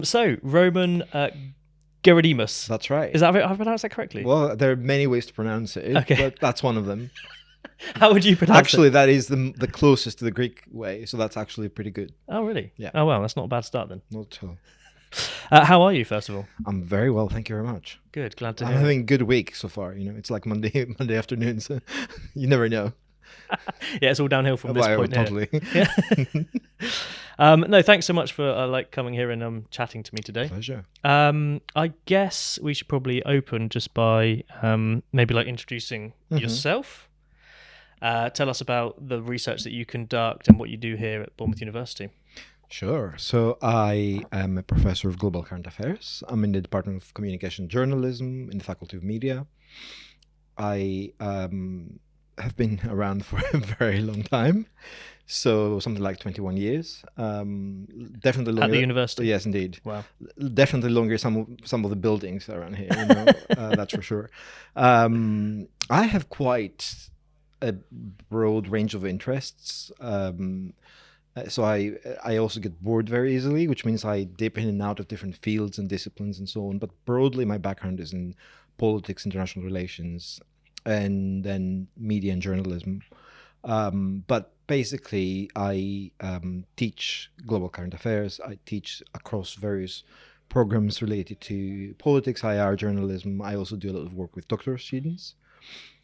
So, Roman Gerodimos. That's right. Is that have I pronounced that correctly? Well, there are many ways to pronounce it, Okay. but that's one of them. How would you pronounce Actually, it? that is the closest to the Greek way, so that's actually pretty good. Oh, really? Yeah. Oh, well, that's not a bad start then. Not at all. How are you, first of all? I'm very well, thank you very much. Good, glad to I'm hear. having a good week so far. It's like Monday afternoon, so you never know. Yeah, it's all downhill from this point here. Totally. Yeah. No, thanks so much for coming here and chatting to me today. Pleasure. I guess we should probably open just by maybe introducing yourself. Tell us about the research that you conduct and what you do here at Bournemouth University. Sure. So I am a professor of global current affairs. I'm in the Department of Communication and Journalism in the Faculty of Media. I have been around for a very long time, so something like 21 years. Definitely longer At the university? Yes, indeed. Wow. Definitely longer some of the buildings around here. That's for sure. I have quite a broad range of interests. So I also get bored very easily, which means I dip in and out of different fields and disciplines and so on. But broadly, my background is in politics, international relations, and then media and journalism. But basically, I teach global current affairs. I teach across various programs related to politics, IR, journalism. I also do a lot of work with doctoral students.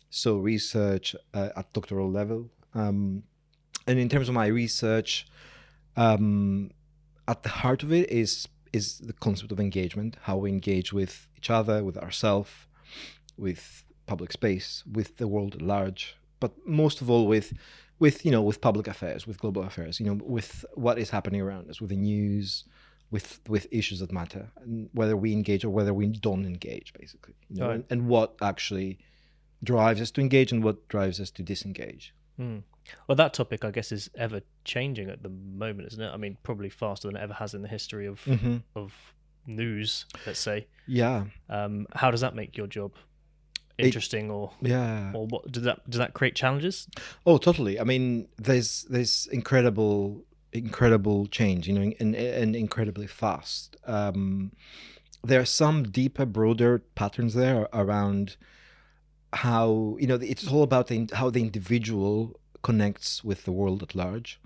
So research at doctoral level. And in terms of my research, at the heart of it is the concept of engagement, how we engage with each other, with ourselves, with public space, with the world at large, but most of all with public affairs, with global affairs, with what is happening around us, with the news, with issues that matter, and whether we engage or whether we don't engage, basically, Right. and what actually drives us to engage and what drives us to disengage. Well, that topic, I guess, is ever changing at the moment, isn't it? I mean, probably faster than it ever has in the history of news, let's say. Yeah. How does that make your job interesting, or what does that create challenges? Oh, totally. I mean, there's incredible change, and incredibly fast. There are some deeper, broader patterns there around how it's all about how the individual connects with the world at large,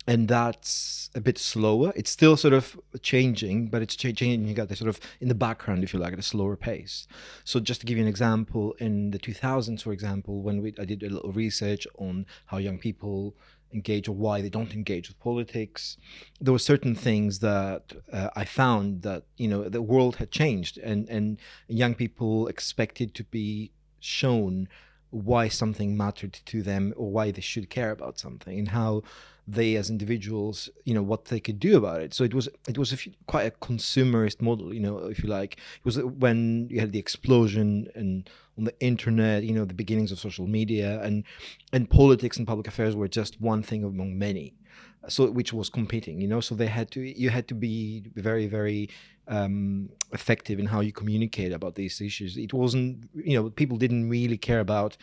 and that's a bit slower. It's still sort of changing, but it's changing. You got the sort of in the background, if you like, at a slower pace. So just to give you an example, in the 2000s, for example, when I did a little research on how young people engage or why they don't engage with politics, there were certain things that I found that the world had changed, and young people expected to be shown why something mattered to them or why they should care about something, and how they as individuals, what they could do about it. So it was quite a consumerist model, if you like. It was when you had the explosion and on the internet, the beginnings of social media, and politics and public affairs were just one thing among many. So which was competing, so you had to be very, very effective in how you communicate about these issues. It wasn't, people didn't really care about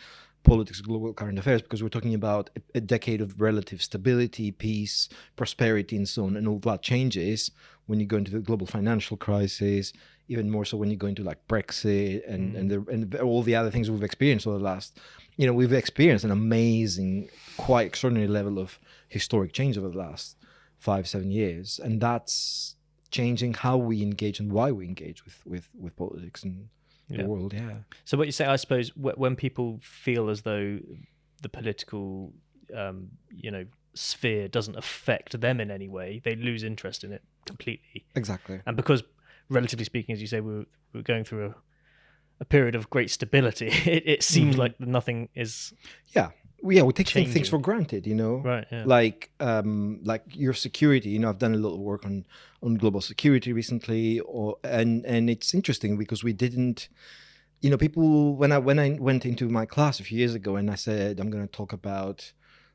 politics, global current affairs, because we're talking about a decade of relative stability, peace, prosperity, and so on. And all that changes when you go into the global financial crisis, even more so when you go into like Brexit and all the other things we've experienced over the last, we've experienced an amazing, quite extraordinary level of historic change over the last 5-7 years. And that's changing how we engage and why we engage with politics and the world. Yeah. So what you say, I suppose, when people feel as though the political, sphere doesn't affect them in any way, they lose interest in it completely. Exactly. And because, relatively speaking, as you say, we're going through a period of great stability, it seems like nothing is. Yeah. We take changing. Things for granted, Right. Yeah. Like your security. I've done a lot of work on global security recently, and it's interesting because we didn't, people when I went into my class a few years ago and I said I'm going to talk about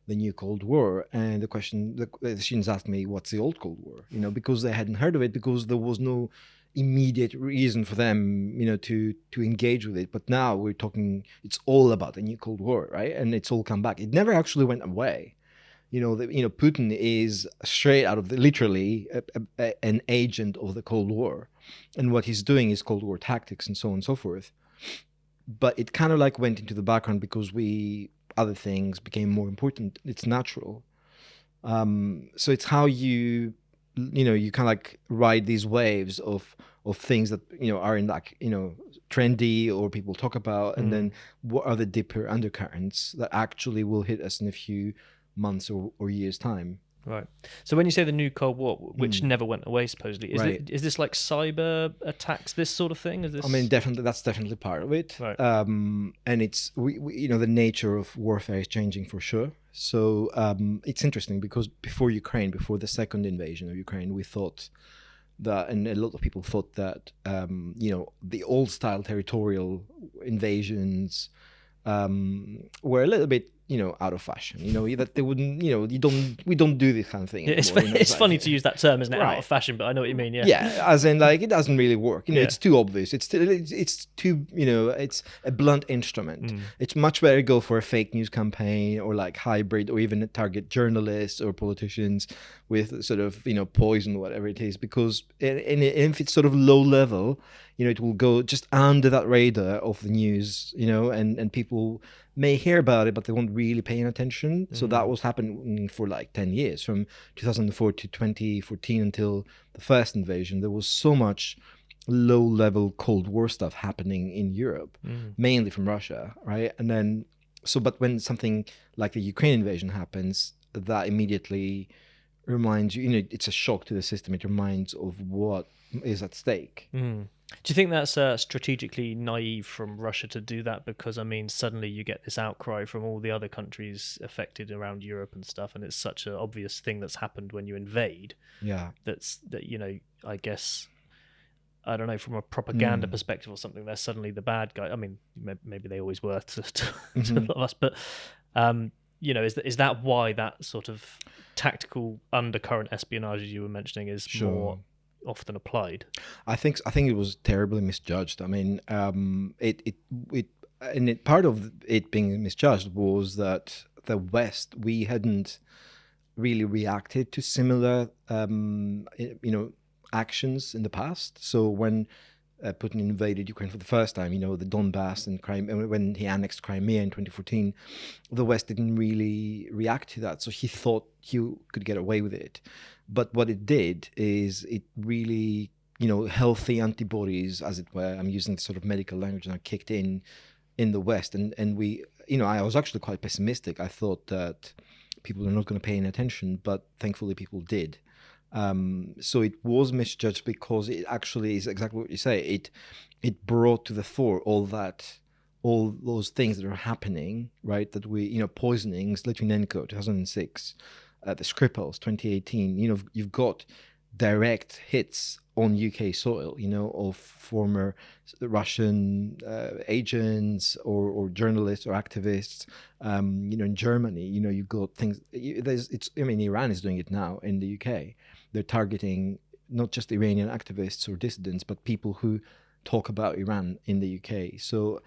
the new Cold War, and the students asked me what's the old Cold War, because they hadn't heard of it, because there was no immediate reason for them, to engage with it. But now we're talking, it's all about the new Cold War, right? And it's all come back. It never actually went away. Putin is straight out of literally an agent of the Cold War, and what he's doing is Cold War tactics and so on and so forth. But it kind of like went into the background because other things became more important. It's natural. So it's how you kind of like ride these waves of things that are in like trendy or people talk about, and then what are the deeper undercurrents that actually will hit us in a few months or years time. Right. So when you say the new Cold War, which never went away, supposedly, is this like cyber attacks, this sort of thing? Is this? I mean, that's definitely part of it. Right. And it's the nature of warfare is changing for sure. So it's interesting because before the second invasion of Ukraine, we thought that, and a lot of people thought that the old style territorial invasions were a little bit out of fashion, that they wouldn't, we don't do this kind of thing anymore, it's funny to use that term, isn't it? Right. Out of fashion, but I know what you mean. Yeah, as in like it doesn't really work, it's too obvious, it's too it's a blunt instrument. It's much better to go for a fake news campaign or like hybrid, or even target journalists or politicians with sort of poison, whatever it is, because if it's sort of low level, it will go just under that radar of the news, and people may hear about it, but they won't really pay attention. So that was happening for like 10 years, from 2004 to 2014 until the first invasion. There was so much low-level Cold War stuff happening in Europe, mainly from Russia, right? And then, but when something like the Ukraine invasion happens, that immediately reminds you, it's a shock to the system. It reminds of what is at stake. Do you think that's strategically naive from Russia to do that? Because, I mean, suddenly you get this outcry from all the other countries affected around Europe and stuff, and it's such an obvious thing that's happened when you invade. Yeah. I guess, I don't know, from a propaganda perspective or something, they're suddenly the bad guy. I mean, maybe they always were to a lot of us, but, is that why that sort of tactical undercurrent espionage, as you were mentioning, is more often applied? I think it was terribly misjudged. I mean, part of it being misjudged was that the West, we hadn't really reacted to similar actions in the past. So when Putin invaded Ukraine for the first time, the Donbass and Crimea, when he annexed Crimea in 2014, the West didn't really react to that. So he thought he could get away with it. But what it did is it really, healthy antibodies, as it were, I'm using the sort of medical language now, kicked in the West. And we, I was actually quite pessimistic. I thought that people are not going to pay any attention, but thankfully people did. So it was misjudged because it actually is exactly what you say. It brought to the fore all those things that are happening, right? That we, poisonings, Litvinenko, 2006, the Skripals, 2018. You've got direct hits on UK soil, of former Russian agents or journalists or activists. In Germany, you've got things. Iran is doing it now in the UK. They're targeting not just Iranian activists or dissidents, but people who talk about Iran in the UK. So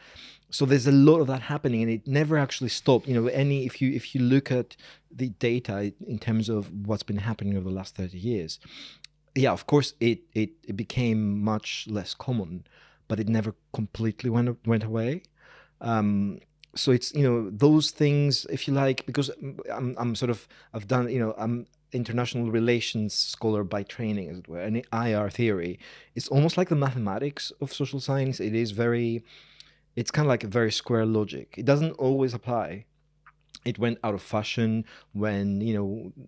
there's a lot of that happening, and it never actually stopped. If you look at the data in terms of what's been happening over the last 30 years, yeah, of course it became much less common, but it never completely went away. So it's those things, if you like, because I've done I'm international relations scholar by training, as it were, and IR theory is almost like the mathematics of social science. It's kind of like a very square logic. It doesn't always apply. It went out of fashion when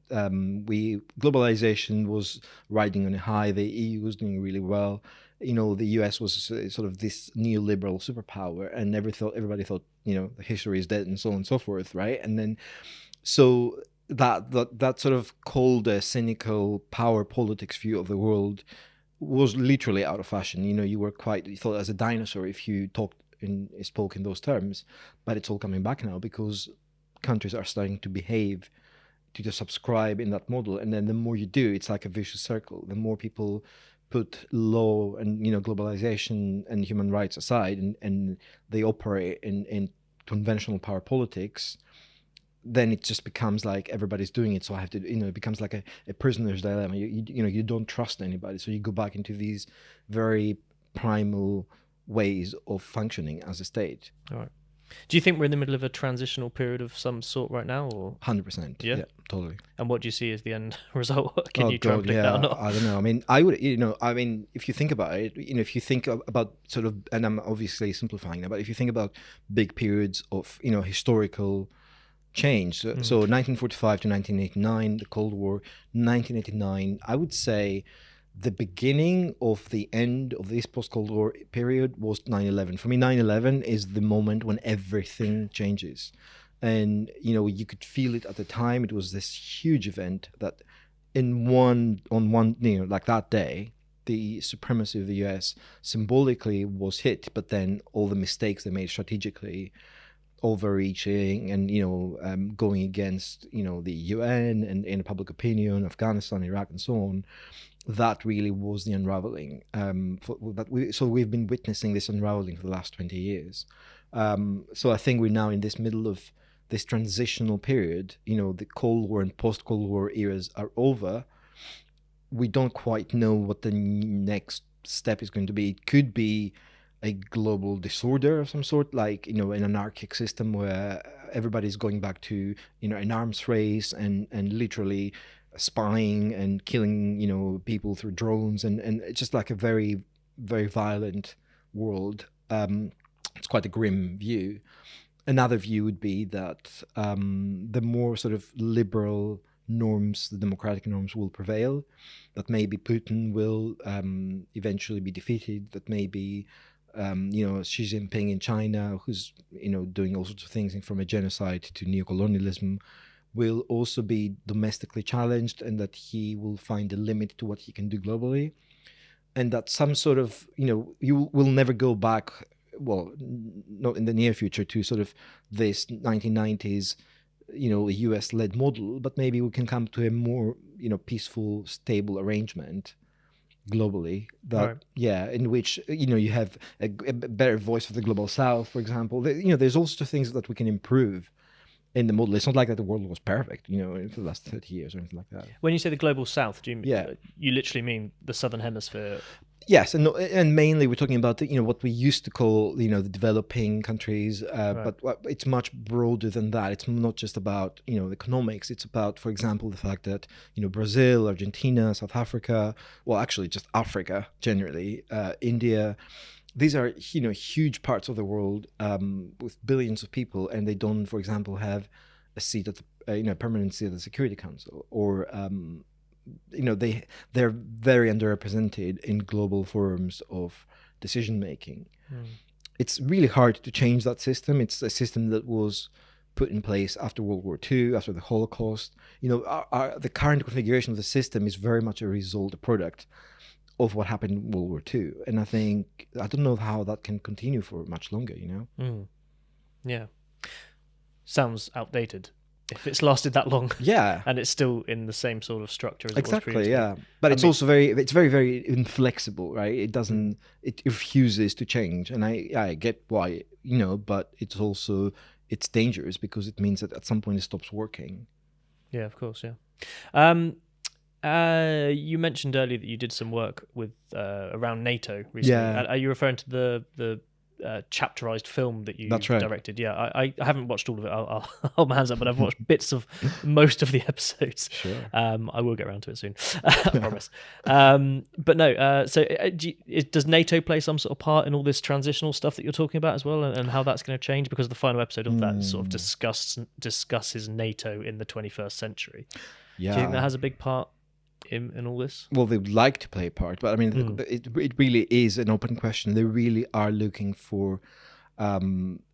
globalization was riding on a high. The EU was doing really well. The US was sort of this neoliberal superpower, and everybody thought the history is dead and so on and so forth, right? And then so that sort of cold, cynical power politics view of the world was literally out of fashion. You thought as a dinosaur if you spoke in those terms, but it's all coming back now because countries are starting to behave to subscribe in that model, and then the more you do, it's like a vicious circle. The more people put law and globalization and human rights aside, and they operate in conventional power politics, then it just becomes like everybody's doing it, so I have to, it becomes like a prisoner's dilemma. You don't trust anybody, so you go back into these very primal ways of functioning as a state. All right. Do you think we're in the middle of a transitional period of some sort right now, or 100%? Yeah, totally. And what do you see as the end result? Can you try and predict that or not? I don't know. I mean, if you think about it, if you think about sort of, and I'm obviously simplifying that, but if you think about big periods of, historical change, so 1945 to 1989, the Cold War, 1989, I would say the beginning of the end of this post-Cold War period was 9/11. For me, 9/11 is the moment when everything changes. And, you could feel it at the time. It was this huge event that like that day, the supremacy of the US symbolically was hit, but then all the mistakes they made strategically, overreaching and, going against, the UN and in public opinion, Afghanistan, Iraq, and so on, that really was the unraveling. So we've been witnessing this unraveling for the last 20 years. So I think we're now in this middle of this transitional period. The Cold War and post-Cold War eras are over. We don't quite know what the next step is going to be. It could be a global disorder of some sort, like, an anarchic system where everybody's going back to, an arms race and literally spying and killing, people through drones and it's just like a very, very violent world. It's quite a grim view. Another view would be that the more sort of liberal norms, the democratic norms will prevail, that maybe Putin will eventually be defeated, that maybe Xi Jinping in China, who's, doing all sorts of things from a genocide to neocolonialism, will also be domestically challenged, and that he will find a limit to what he can do globally. And that some sort of, you will never go back, well, not in the near future, to sort of this 1990s, US-led model, but maybe we can come to a more, peaceful, stable arrangement globally, that in which you have a better voice for the global south, for example. There's all sorts of things that we can improve in the model. It's not like that the world was perfect, for the last 30 years or anything like that. When you say the global south, do you literally mean the southern hemisphere? Yes, and mainly we're talking about what we used to call the developing countries, but it's much broader than that. It's not just about economics. It's about, for example, the fact that Brazil, Argentina, South Africa, well, actually just Africa generally, India. These are huge parts of the world with billions of people, and they don't, for example, have a seat at the permanent seat at the Security Council, or they're very underrepresented in global forums of decision making. It's really hard to change that system. It's a system that was put in place after World War II, after the Holocaust. The current configuration of the system is very much a product of what happened in World War II. And I don't know how that can continue for much longer, Yeah. Sounds outdated if it's lasted that long. Yeah. And it's still in the same sort of structure as it was previously. Yeah. But it's also very, very inflexible, right? It refuses to change. And I get why, but it's dangerous because it means that at some point it stops working. Yeah, of course, yeah. You mentioned earlier that you did some work with around NATO recently. Yeah. Are you referring to the chapterized film that you directed? Yeah, I haven't watched all of it. I'll hold my hands up, but I've watched bits of most of the episodes. Sure. I will get around to it soon. I promise. But no. So does NATO play some sort of part in all this transitional stuff that you're talking about as well, and how that's going to change? Because the final episode of that sort of discusses NATO in the 21st century. Yeah. Do you think that has a big part in all this? Well, they would like to play a part, but I mean, it really is an open question. They really are looking for a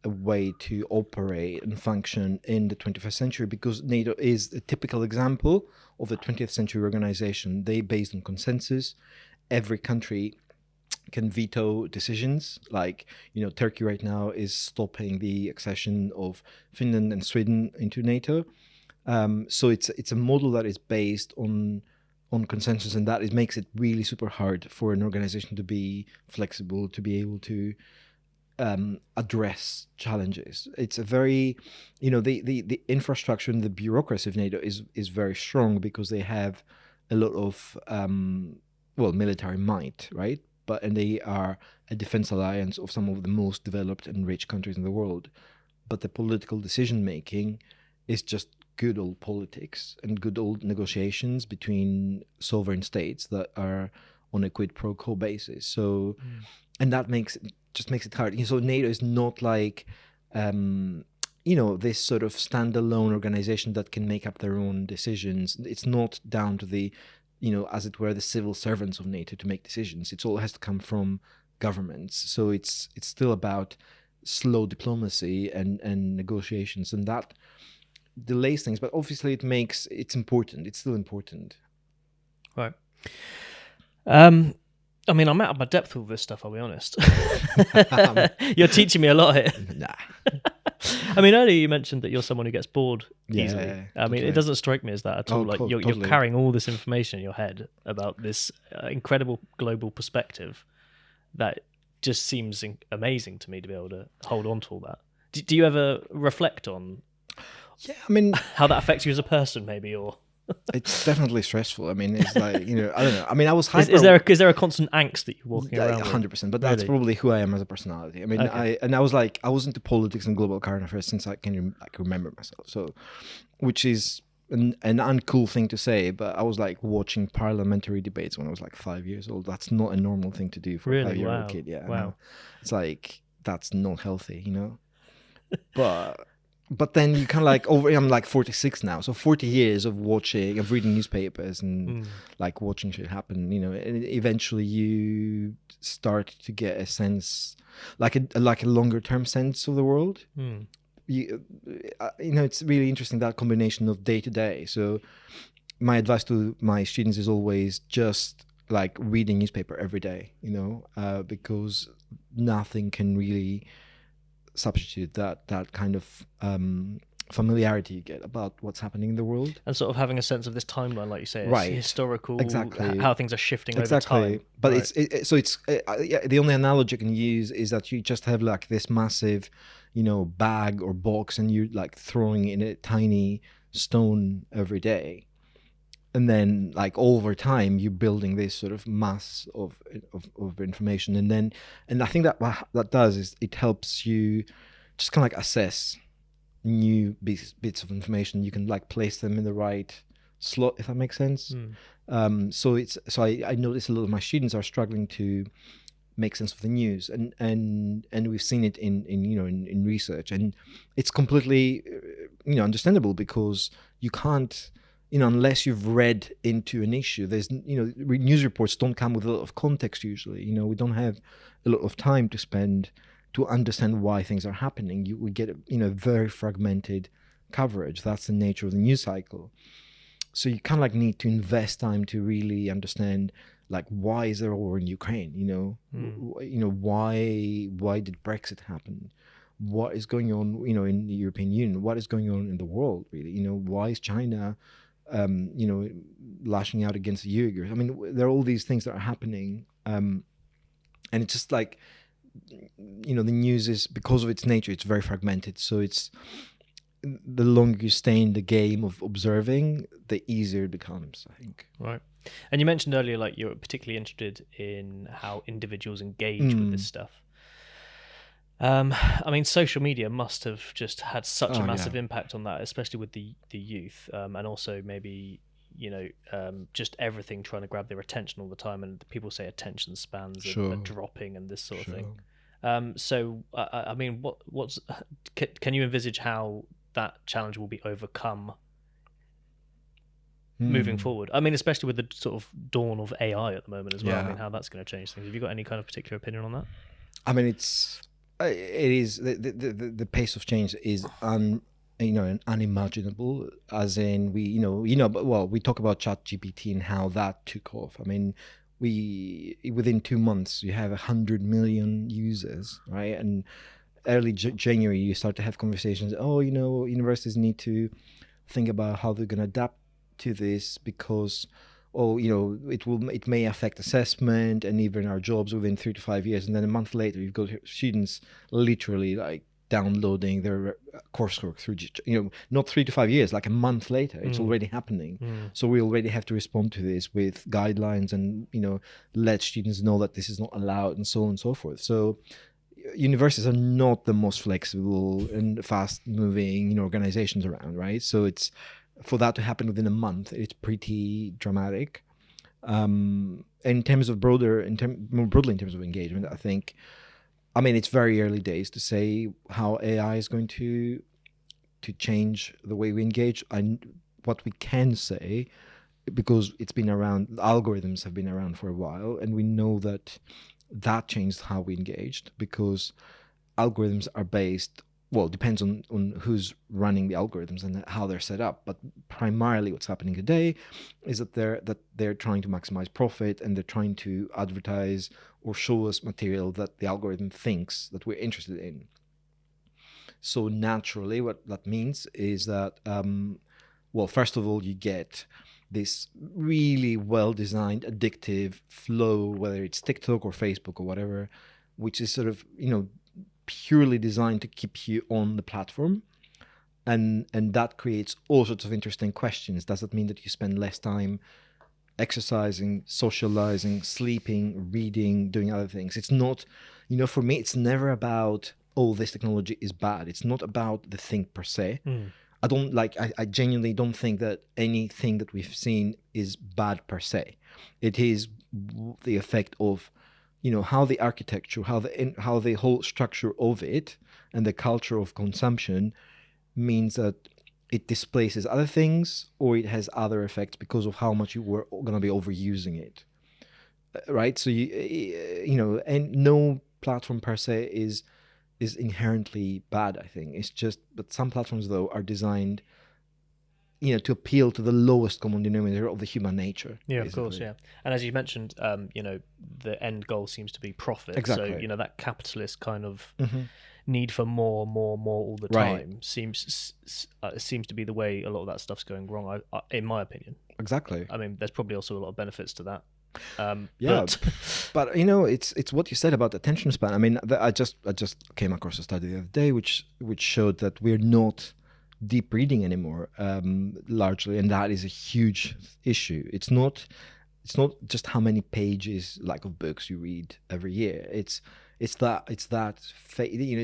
way to operate and function in the 21st century, because NATO is a typical example of a 20th century organization. They based on consensus. Every country can veto decisions. Like, Turkey right now is stopping the accession of Finland and Sweden into NATO. So it's a model that is based on consensus, and that makes it really super hard for an organization to be flexible, to be able to address challenges. It's a very, the infrastructure and the bureaucracy of NATO is very strong because they have a lot of military might, right? And they are a defense alliance of some of the most developed and rich countries in the world. But the political decision making is just good old politics and good old negotiations between sovereign states that are on a quid pro quo basis. So, and that makes it hard. So NATO is not like, this sort of standalone organization that can make up their own decisions. It's not down to the, as it were, the civil servants of NATO to make decisions. It all has to come from governments. So it's still about slow diplomacy and negotiations, and that delays things. But obviously, it's important. It's still important. Right. I mean, I'm out of my depth with all this stuff, I'll be honest. You're teaching me a lot here. Nah. I mean, earlier you mentioned that you're someone who gets bored easily. Yeah, I mean, it doesn't strike me as that at all. You're totally. carrying all this information in your head about this incredible global perspective that just seems amazing to me to be able to hold on to all that. Do you ever reflect on how that affects you as a person, maybe, or... It's definitely stressful. I mean, it's like, I don't know. I mean, I was hyper... Is there a constant angst that you're walking around 100%, but that's probably who I am as a personality. I mean, okay. I was into politics and global current affairs since I can remember myself. So, which is an uncool thing to say, but I was like watching parliamentary debates when I was like 5 years old. That's not a normal thing to do for a 5-year-old kid. Yeah. Wow. It's like, that's not healthy, But then you kind of like I'm like 46 now, so 40 years of reading newspapers and like watching shit happen, and eventually you start to get a sense, like a longer term sense of the world. It's really interesting, that combination of day to day. So my advice to my students is always just like read a newspaper every day, because nothing can really substitute that kind of familiarity you get about what's happening in the world, and sort of having a sense of this timeline, like you say, right? Historical, exactly, how things are shifting exactly. over time. But right. The only analogy I can use is that you just have like this massive, bag or box, and you're like throwing in a tiny stone every day. And then, like, over time, you're building this sort of mass of information, and I think that what that does is it helps you just kind of like assess new bits of information. You can like place them in the right slot, if that makes sense. So I notice a lot of my students are struggling to make sense of the news, and we've seen it in research, and it's completely understandable, because you can't. Unless you've read into an issue, there's, news reports don't come with a lot of context usually. We don't have a lot of time to spend to understand why things are happening. We get, very fragmented coverage. That's the nature of the news cycle. So you kind of like need to invest time to really understand, like, why is there a war in Ukraine? Why did Brexit happen? What is going on, in the European Union? What is going on in the world, really? Why is China lashing out against the Uyghurs? I mean, there are all these things that are happening, and it's just like, the news is, because of its nature, it's very fragmented. So it's, the longer you stay in the game of observing, the easier it becomes, I think. Right. And you mentioned earlier, like, you're particularly interested in how individuals engage with this stuff. I mean, social media must have just had such a massive impact on that, especially with the youth, and also maybe, just everything trying to grab their attention all the time. And people say attention spans are dropping and this sort of thing. So, I mean, can you envisage how that challenge will be overcome moving forward? I mean, especially with the sort of dawn of AI at the moment as well. I mean, how that's going to change things. Have you got any kind of particular opinion on that? I mean, it is the pace of change is unimaginable. As in, we talk about ChatGPT and how that took off. I mean, within 2 months you have 100 million users, right? And early January you start to have conversations. Universities need to think about how they're going to adapt to this, because oh, it may affect assessment and even our jobs within 3 to 5 years. And then a month later, you've got students literally like downloading their coursework through, not 3 to 5 years, like a month later, it's already happening. So we already have to respond to this with guidelines and, let students know that this is not allowed and so on and so forth. So universities are not the most flexible and fast moving, organizations around, right? So it's, for that to happen within a month, it's pretty dramatic. In terms of more broadly in terms of engagement, I think, it's very early days to say how AI is going to change the way we engage. What we can say, because it's been around, algorithms have been around for a while, and we know that changed how we engaged, because algorithms are based, well, depends on who's running the algorithms and how they're set up. But primarily what's happening today is that they're trying to maximize profit, and they're trying to advertise or show us material that the algorithm thinks that we're interested in. So naturally, what that means is that, first of all, you get this really well-designed addictive flow, whether it's TikTok or Facebook or whatever, which is sort of, purely designed to keep you on the platform. And that creates all sorts of interesting questions. Does it mean that you spend less time exercising, socializing, sleeping, reading, doing other things? It's not, for me, it's never about, oh, this technology is bad. It's not about the thing per se. I genuinely don't think that anything that we've seen is bad per se. It is the effect of, how the architecture, how the whole structure of it and the culture of consumption means that it displaces other things, or it has other effects because of how much you were going to be overusing it, right? So and no platform per se is inherently bad, I think. It's just, but some platforms though are designed, to appeal to the lowest common denominator of the human nature. Yeah, basically. Of course, yeah. And as you mentioned, the end goal seems to be profit. Exactly. So, that capitalist kind of need for more all the Right. time seems to be the way a lot of that stuff's going wrong, in my opinion. Exactly. There's probably also a lot of benefits to that. But it's what you said about attention span. I just came across a study the other day which showed that we're not deep reading anymore, largely, and that is a huge issue. It's not just how many pages of books you read every year. It's a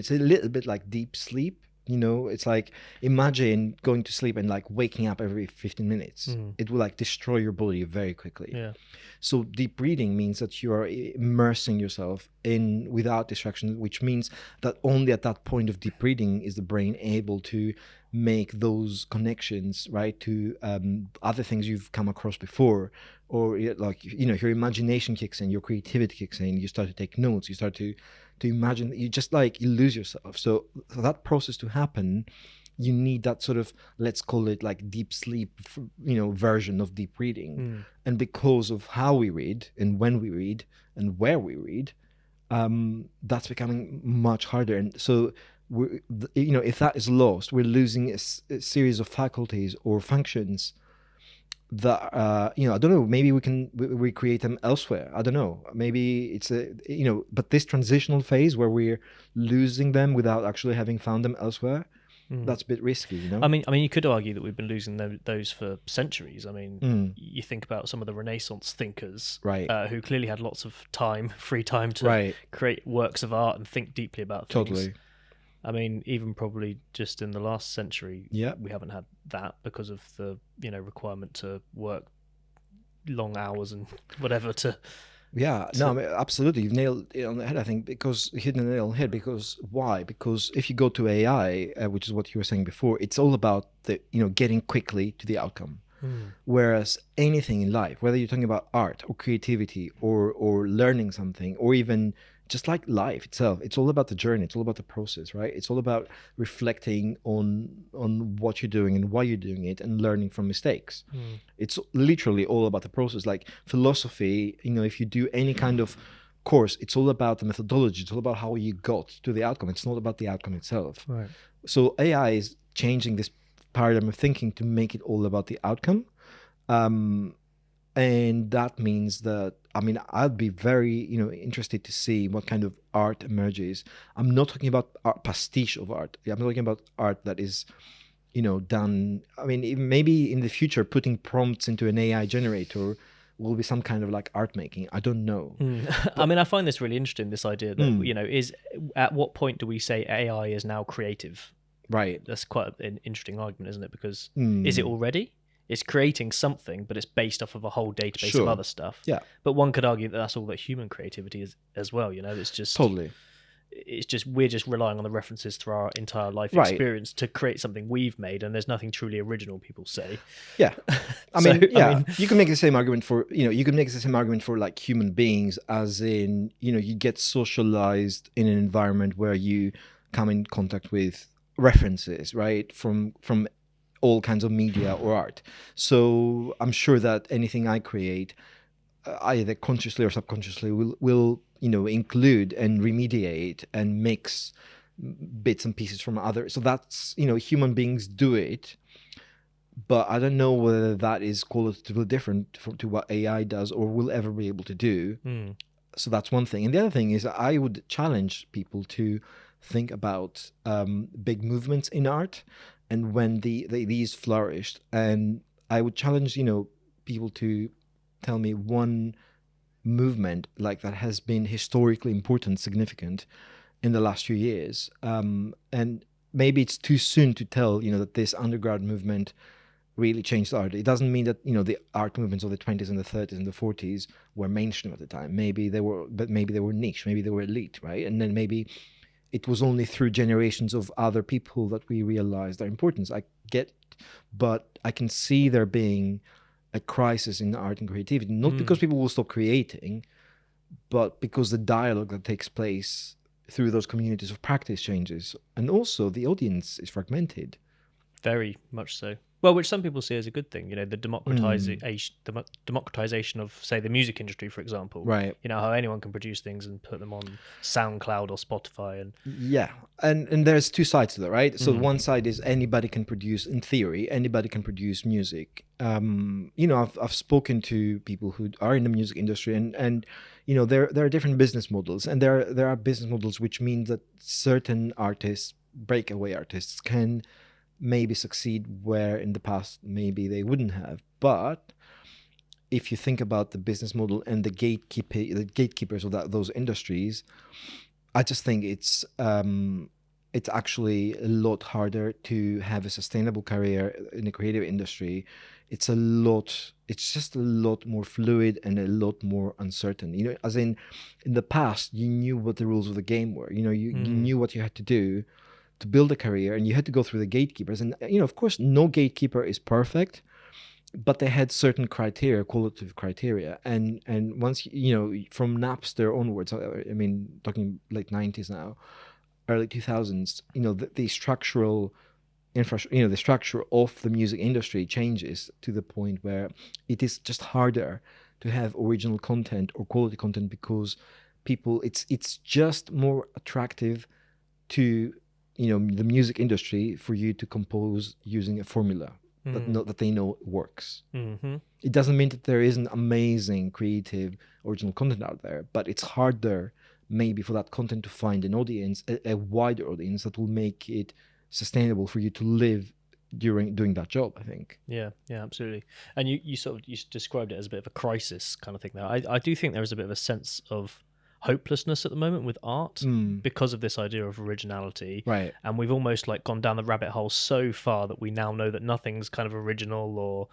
little bit like deep sleep. It's like, imagine going to sleep and waking up every 15 minutes. It will destroy your body very quickly. Yeah. So deep reading means that you are immersing yourself in without distraction, which means that only at that point of deep reading is the brain able to make those connections, right, to other things you've come across before, or your imagination kicks in, your creativity kicks in, you start to take notes, you start to imagine, you just you lose yourself. So for that process to happen, you need that sort of, let's call it deep sleep, version of deep reading. And because of how we read and when we read and where we read, that's becoming much harder. And so if that is lost, we're losing a series of faculties or functions that I don't know, maybe we can recreate them elsewhere. I don't know, maybe it's but this transitional phase where we're losing them without actually having found them elsewhere, that's a bit risky, you could argue that we've been losing those for centuries. You think about some of the Renaissance thinkers, right, who clearly had lots of free time to create works of art and think deeply about things. Totally. Even probably just in the last century, we haven't had that because of the requirement to work long hours and whatever to. Yeah, no, absolutely. You've nailed it on the head, I think, because you hit the nail on the head. Because why? Because if you go to AI, which is what you were saying before, it's all about getting quickly to the outcome. Whereas anything in life, whether you're talking about art or creativity or learning something, or even just like life itself, it's all about the journey. It's all about the process, right? It's all about reflecting on what you're doing and why you're doing it, and learning from mistakes. It's literally all about the process. Like philosophy, if you do any kind of course, it's all about the methodology. It's all about how you got to the outcome. It's not about the outcome itself. Right. So AI is changing this paradigm of thinking to make it all about the outcome. And that means that, I mean, I'd be very, interested to see what kind of art emerges. I'm not talking about pastiche of art. I'm talking about art that is, done. I mean, maybe in the future, putting prompts into an AI generator will be some kind of like art making. I don't know. I mean, I find this really interesting, this idea that, is at what point do we say AI is now creative? Right. That's quite an interesting argument, isn't it? Because is it already? It's creating something, but it's based off of a whole database of other stuff. Yeah. But one could argue that that's all that human creativity is as well. It's just totally. It's just we're just relying on the references through our entire life experience to create something we've made, and there's nothing truly original. People say. Yeah, I mean, you can make the same argument for like human beings, as in you get socialized in an environment where you come in contact with references, right, from all kinds of media or art. So I'm sure that anything I create, either consciously or subconsciously, will include and remediate and mix bits and pieces from others. So that's, human beings do it, but I don't know whether that is qualitatively different to what AI does or will ever be able to do. So that's one thing. And the other thing is, I would challenge people to think about big movements in art and when these flourished. And I would challenge, people to tell me one movement like that has been historically important, significant in the last few years. And maybe it's too soon to tell, that this underground movement really changed art. It doesn't mean that, the art movements of the 20s and the 30s and the 40s were mainstream at the time. Maybe they were niche, maybe they were elite, right? And then maybe it was only through generations of other people that we realized their importance. I get, but I can see there being a crisis in art and creativity, not because people will stop creating, but because the dialogue that takes place through those communities of practice changes. And also the audience is fragmented. Very much so. Well, which some people see as a good thing, the democratization of, say, the music industry, for example. Right. How anyone can produce things and put them on SoundCloud or Spotify. And there's two sides to that, right? So one side is anybody can produce, in theory, anybody can produce music. I've spoken to people who are in the music industry, and there are different business models, and there are business models which mean that certain artists, breakaway artists, can maybe succeed where in the past maybe they wouldn't have. But if you think about the business model and the gatekeepers of those industries, I just think it's actually a lot harder to have a sustainable career in the creative industry. It's just a lot more fluid and a lot more uncertain. As in the past, you knew what the rules of the game were. You knew what you had to do to build a career, and you had to go through the gatekeepers. And of course, no gatekeeper is perfect, but they had certain criteria, qualitative criteria. And once from Napster onwards, I mean, talking late 90s now, early 2000s, the structural infrastructure, the structure of the music industry changes to the point where it is just harder to have original content or quality content, because people, it's just more attractive to the music industry for you to compose using a formula that they know works. It doesn't mean that there isn't amazing creative original content out there, but it's harder maybe for that content to find an audience, a wider audience that will make it sustainable for you to live doing that job, I think. Yeah, absolutely. And you described it as a bit of a crisis kind of thing there. I do think there is a bit of a sense of hopelessness at the moment with art because of this idea of originality, right? And we've almost like gone down the rabbit hole so far that we now know that nothing's kind of original,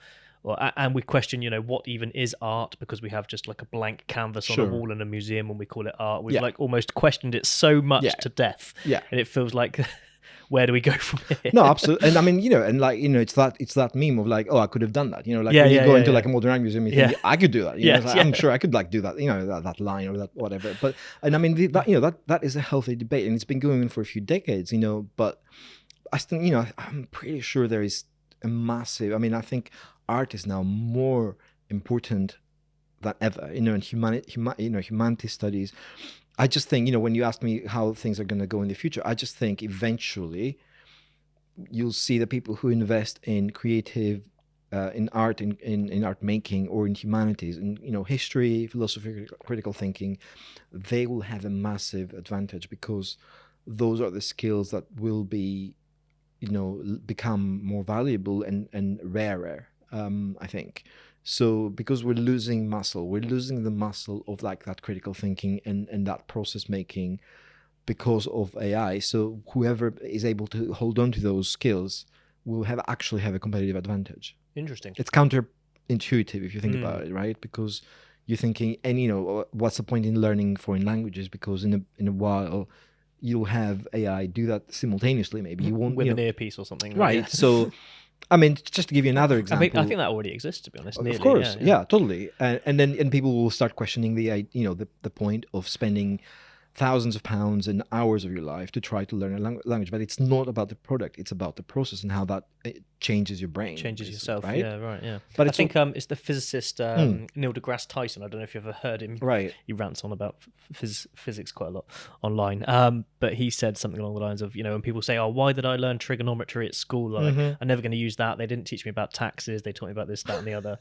and we question what even is art, because we have just like a blank canvas on a wall in a museum when we call it art. We've like almost questioned it so much to death, and it feels like where do we go from here? No, absolutely. And I mean, it's that meme of like, oh, I could have done that. When you go into like a modern art museum, you think, I could do that. I'm sure I could like do that. That line or that whatever. But and I mean that is a healthy debate, and it's been going on for a few decades. But I still, I'm pretty sure there is a massive. I mean, I think art is now more important than ever. In humanities studies. I just think, when you ask me how things are going to go in the future, I just think eventually you'll see the people who invest in creative in art, in art making, or in humanities, in history, philosophy, critical thinking, they will have a massive advantage because those are the skills that will be become more valuable and rarer, I think. So because we're losing the muscle of like that critical thinking and that process making because of AI. So whoever is able to hold on to those skills will actually have a competitive advantage. Interesting. It's counterintuitive if you think about it, right? Because you're thinking, and what's the point in learning foreign languages? Because in a while you'll have AI do that simultaneously. Maybe you won't with an earpiece or something, right? Yeah. So, I mean, just to give you another example, I think that already exists, to be honest. Nearly, of course, yeah, totally. And then people will start questioning the point of spending thousands of pounds and hours of your life to try to learn a language, but it's not about the product, it's about the process and how that changes your brain, changes yourself, right? But I think it's the physicist Neil deGrasse Tyson. I don't know if you've ever heard him, right? He rants on about physics quite a lot online, but he said something along the lines of, when people say, oh, why did I learn trigonometry at school, like I'm never going to use that, they didn't teach me about taxes, they taught me about this, that and the other.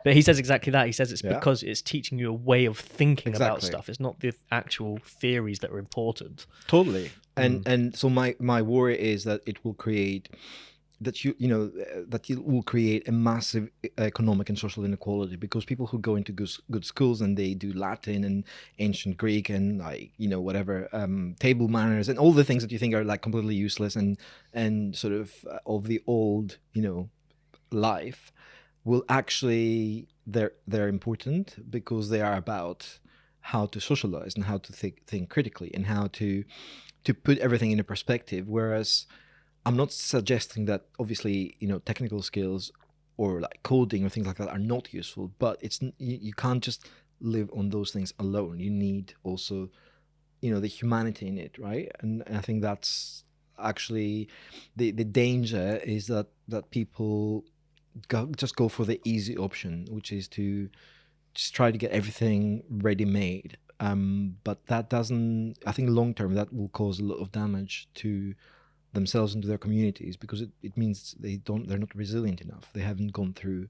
But he says exactly that. He says it's because it's teaching you a way of thinking about stuff. It's not the actual theories that are important. Totally. And so my worry is that it will create that it will create a massive economic and social inequality, because people who go into good schools and they do Latin and ancient Greek and whatever table manners and all the things that you think are like completely useless and sort of the old life, will actually they're important because they are about how to socialize and how to think critically and how to put everything in a perspective. Whereas I'm not suggesting that obviously technical skills or like coding or things like that are not useful, but you can't just live on those things alone. You need also the humanity in it, right? And I think that's actually the danger, is that people just go for the easy option, which is to just try to get everything ready made. But that doesn't, I think long term, that will cause a lot of damage to themselves and to their communities, because it means they're not resilient enough. They haven't gone through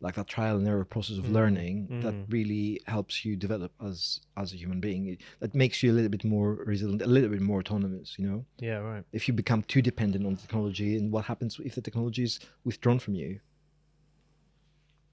like that trial and error process of learning that really helps you develop as a human being. That makes you a little bit more resilient, a little bit more autonomous, Yeah, right. If you become too dependent on technology, and what happens if the technology is withdrawn from you?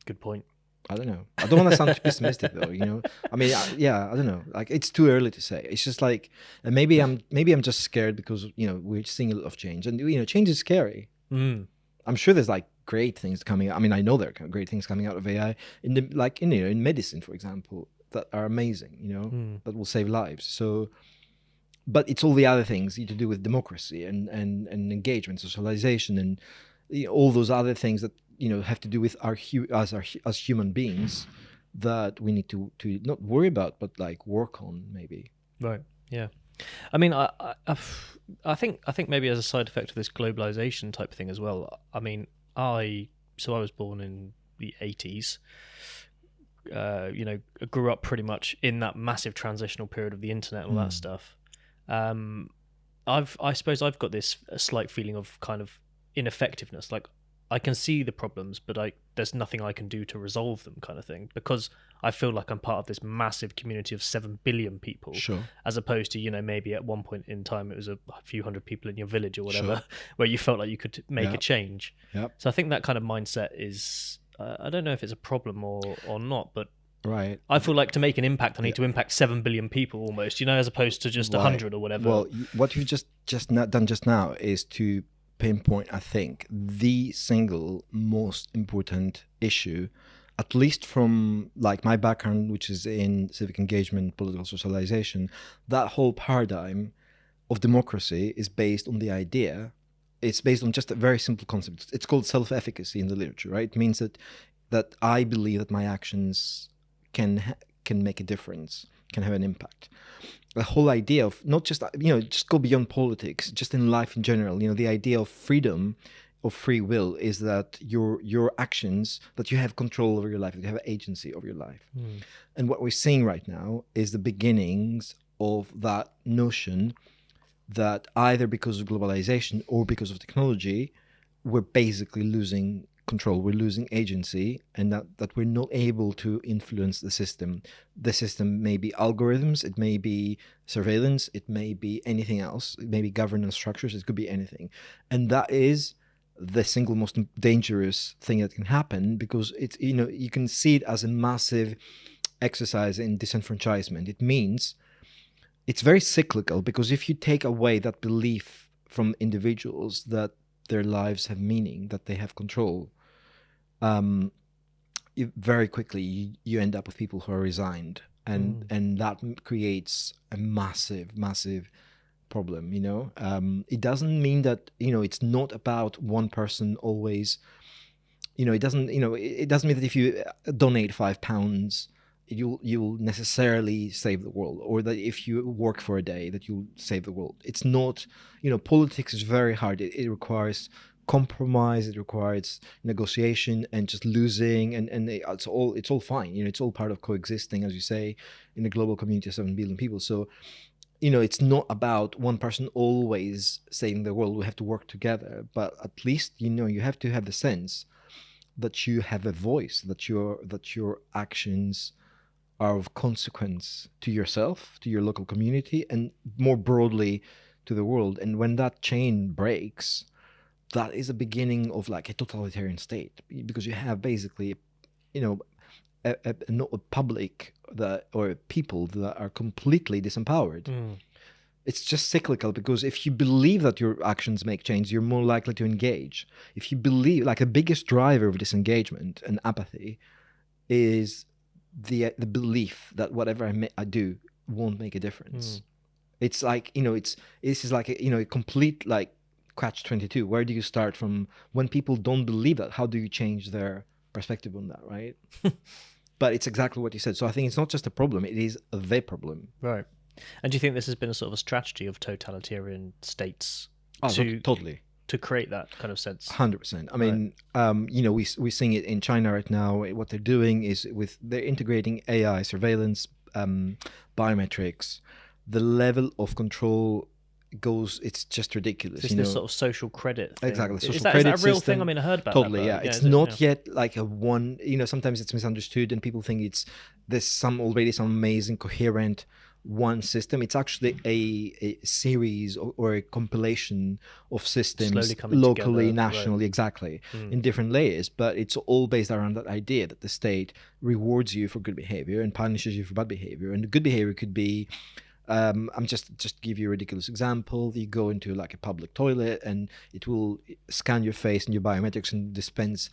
Good point. I don't know. I don't want to sound too pessimistic though, I mean, I don't know. Like, it's too early to say. It's just like, and maybe I'm just scared because we're seeing a lot of change, and change is scary. I'm sure there's like great things coming out. I mean, I know there are great things coming out of AI in medicine, for example, that are amazing. That will save lives. So, but it's all the other things to do with democracy and engagement, socialization, and all those other things that have to do with as human beings, that we need to not worry about, but like work on, maybe. Right. Yeah. I mean, I think maybe as a side effect of this globalization type thing as well. I mean, I was born in the 80s. Grew up pretty much in that massive transitional period of the internet and all that stuff. I suppose I've got this slight feeling of kind of ineffectiveness. Like, I can see the problems, but there's nothing I can do to resolve them, kind of thing, because I feel like I'm part of this massive community of 7 billion people. Sure. As opposed to, maybe at one point in time it was a few hundred people in your village or whatever, where you felt like you could make a change. Yep. So I think that kind of mindset is, I don't know if it's a problem or not, but right. I feel like to make an impact, I need to impact 7 billion people almost, as opposed to just 100 or whatever. Well, what you've just done just now is to pinpoint, I think, the single most important issue, at least from like my background, which is in civic engagement, political socialization. That whole paradigm of democracy is based on the idea, it's based on just a very simple concept. It's called self-efficacy in the literature, right? It means that I believe that my actions can make a difference, can have an impact. The whole idea of not just, just go beyond politics, just in life in general, the idea of freedom, of free will, is that your actions, that you have control over your life, that you have agency over your life. And what we're seeing right now is the beginnings of that notion, that either because of globalization or because of technology, we're basically losing control, we're losing agency, and that we're not able to influence the system. The system may be algorithms, it may be surveillance, it may be anything else, it may be governance structures, it could be anything. And that is the single most dangerous thing that can happen, because it's, you can see it as a massive exercise in disenfranchisement. It means it's very cyclical, because if you take away that belief from individuals that their lives have meaning, that they have control, very quickly you end up with people who are resigned, and that creates a massive problem. It doesn't mean that it's not about one person always. It doesn't mean that if you donate £5 you'll necessarily save the world, or that if you work for a day that you'll save the world. It's not. Politics is very hard. It requires compromise, it requires negotiation, and just losing, and it's all fine. It's all part of coexisting, as you say, in a global community of 7 billion people. So it's not about one person always saving the world. We have to work together, but at least you have to have the sense that you have a voice, that your actions are of consequence to yourself, to your local community, and more broadly to the world. And when that chain breaks, that is the beginning of like a totalitarian state, because you have basically, not a public or people that are completely disempowered. It's just cyclical, because if you believe that your actions make change, you're more likely to engage. If you believe, like, the biggest driver of disengagement and apathy is the belief that whatever I do won't make a difference. It's like, this is like a complete like catch-22. Where do you start from when people don't believe that? How do you change their perspective on that, right? But it's exactly what you said. So I think it's not just a problem, it is the problem. Right. And do you think this has been a sort of a strategy of totalitarian states totally to create that kind of sense? 100%. I mean, we're seeing it in China right now. What they're doing is they're integrating AI, surveillance, biometrics. The level of control it's just ridiculous. It's this sort of social credit thing. Exactly. Is that a real thing? I mean, I heard about totally, that. Yeah. It's not yet like a one, sometimes it's misunderstood and people think there's some amazing, coherent one system. It's actually a series or a compilation of systems locally, together, nationally, right. Exactly, in different layers. But it's all based around that idea that the state rewards you for good behavior and punishes you for bad behavior. And the good behavior could be, I'm just give you a ridiculous example. You go into like a public toilet and it will scan your face and your biometrics and dispense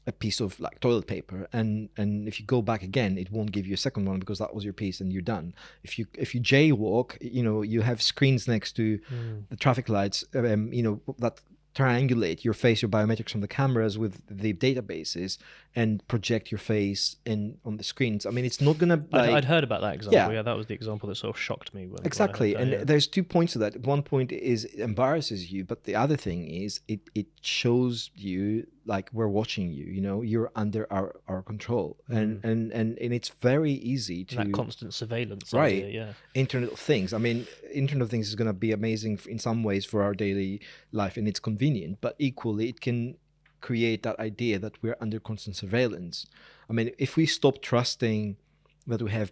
a piece of like toilet paper, and if you go back again, it won't give you a second one because that was your piece and you're done. If you jaywalk, you have screens next to the traffic lights, that triangulate your face, your biometrics from the cameras with the databases and project your face on the screens. I mean, it's not gonna. I'd heard about that example. Yeah, that was the example that sort of shocked me. Exactly, and there's 2 points to that. One point is it embarrasses you, but the other thing is it shows you like we're watching you. You're under our control, and it's very easy to that constant surveillance. Right. Idea, yeah. Internet of Things. I mean, Internet of Things is going to be amazing in some ways for our daily life, and it's convenient, but equally it can create that idea that we're under constant surveillance. I mean, if we stop trusting that we have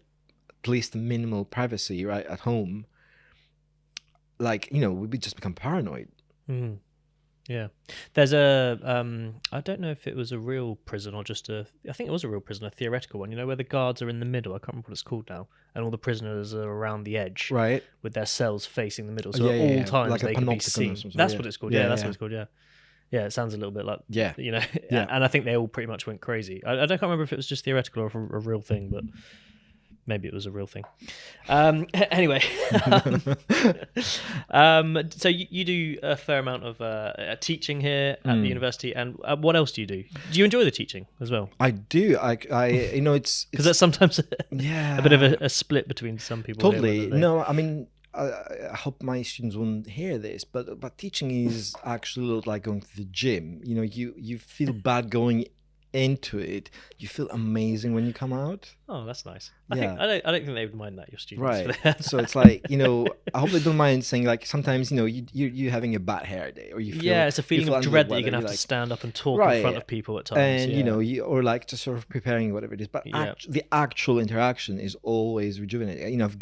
at least minimal privacy right at home, like, we just become paranoid. Yeah, there's I don't know if it was a real prison or just I think it was a real prison, a theoretical one, where the guards are in the middle. I can't remember what it's called now, and all the prisoners are around the edge, right, with their cells facing the middle, so at all times like they can be seen. That's what it's called. That's what it's called. Yeah, it sounds a little bit like and I think they all pretty much went crazy. I can't remember if it was just theoretical or a real thing, but maybe it was a real thing. Anyway, so you do a fair amount of teaching here at the university, and what else do you do? Do you enjoy the teaching as well? I do. It's because that's sometimes a bit of a split between some people. Totally. No, I mean, I hope my students won't hear this, but teaching is actually like going to the gym. You feel bad going into it. You feel amazing when you come out. Oh, that's nice. Yeah. I don't think they would mind that, your students. Right. So it's like, I hope they don't mind saying, like, sometimes, you having a bad hair day, or you feel, Yeah, it's a feeling of under the dread that you're weather, gonna have to like, stand up and talk in front right. of people at times. And, Yeah. or like just sort of preparing whatever it is. But Yeah. the actual interaction is always rejuvenating. I've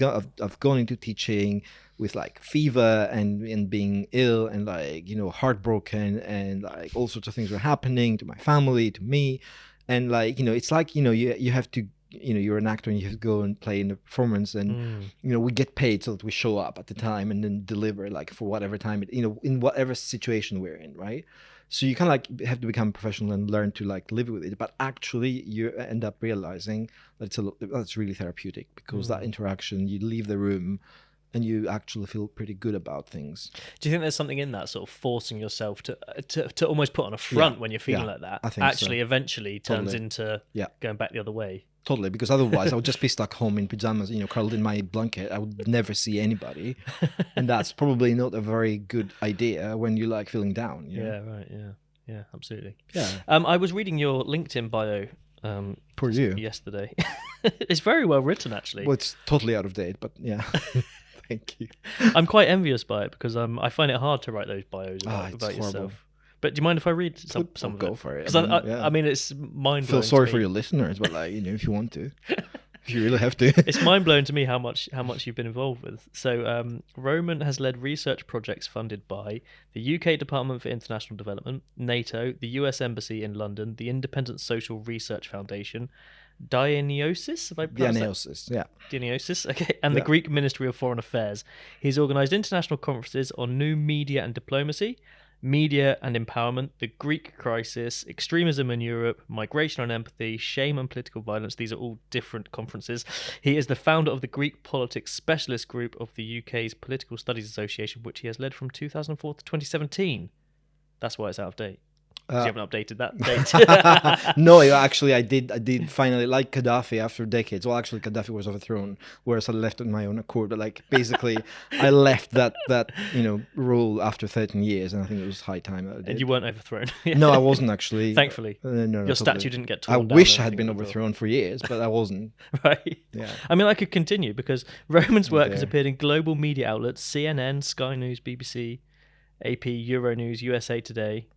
gone into teaching with like fever and being ill and like, heartbroken, and like all sorts of things were happening to my family, to me. And like, it's like, you have to, you're an actor and you have to go and play in the performance, and we get paid so that we show up at the time and then deliver, like, for whatever time in whatever situation we're in, right? So you kind of like have to become professional and learn to like live with it. But actually you end up realizing that that's really therapeutic, because that interaction, you leave the room and you actually feel pretty good about things. Do you think there's something in that, sort of forcing yourself to almost put on a front when you're feeling like that? I think actually so. Eventually turns Totally. into going back the other way. Totally, because otherwise I would just be stuck home in pajamas, curled in my blanket. I would never see anybody, and that's probably not a very good idea when you're like feeling down. Yeah, right. Yeah, absolutely. Yeah. I was reading your LinkedIn bio For you. yesterday. It's very well written, actually. Well, it's totally out of date, but yeah. Thank you. I'm quite envious by it, because I find it hard to write those bios about yourself. But do you mind if I read some of go it? for it. Because I mean, it's mind blowing. Feel sorry for your listeners, but like, if you want to, if you really have to. It's mind blowing to me how much you've been involved with. So Roman has led research projects funded by the UK Department for International Development, NATO, the US Embassy in London, the Independent Social Research Foundation, Dionysos, if I pronounce Dionysos, okay, and the Greek Ministry of Foreign Affairs. He's organised international conferences on new media and diplomacy, media and empowerment, the Greek crisis, extremism in Europe, migration and empathy, shame and political violence. These are all different conferences. He is the founder of the Greek Politics Specialist Group of the UK's Political Studies Association, which he has led from 2004 to 2017. That's why it's out of date. You haven't updated that date. No, actually, I did finally, like Gaddafi after decades. Well, actually, Gaddafi was overthrown, whereas I left on my own accord. But like, basically, I left that rule after 13 years, and I think it was high time that I did. And you weren't overthrown. No, I wasn't actually. Thankfully, no, your statue didn't get torn down. I wish I had been overthrown for years, but I wasn't. Right. Yeah. I mean, I could continue, because Roman's work has appeared in global media outlets: CNN, Sky News, BBC, AP, Euronews, USA Today.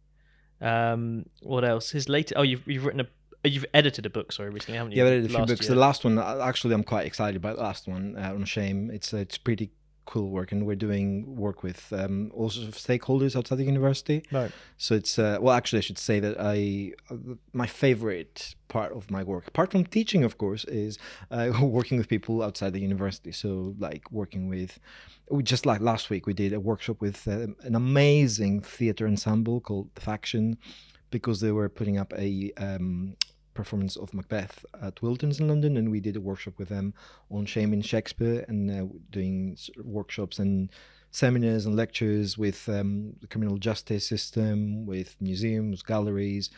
What else? His latest. Oh, you've edited a book, recently, haven't you? Yeah, I edited a few books. The last one, actually, I'm quite excited about the last one, on shame. It's pretty cool work, and we're doing work with all sorts of stakeholders outside the university. Right. So it's actually, I should say that my favorite part of my work, apart from teaching, of course, is working with people outside the university. So like working with, just like last week, we did a workshop with an amazing theatre ensemble called Faction, because they were putting up a performance of Macbeth at Wilton's in London, and we did a workshop with them on shame in Shakespeare, and doing workshops and seminars and lectures with the criminal justice system, with museums, galleries,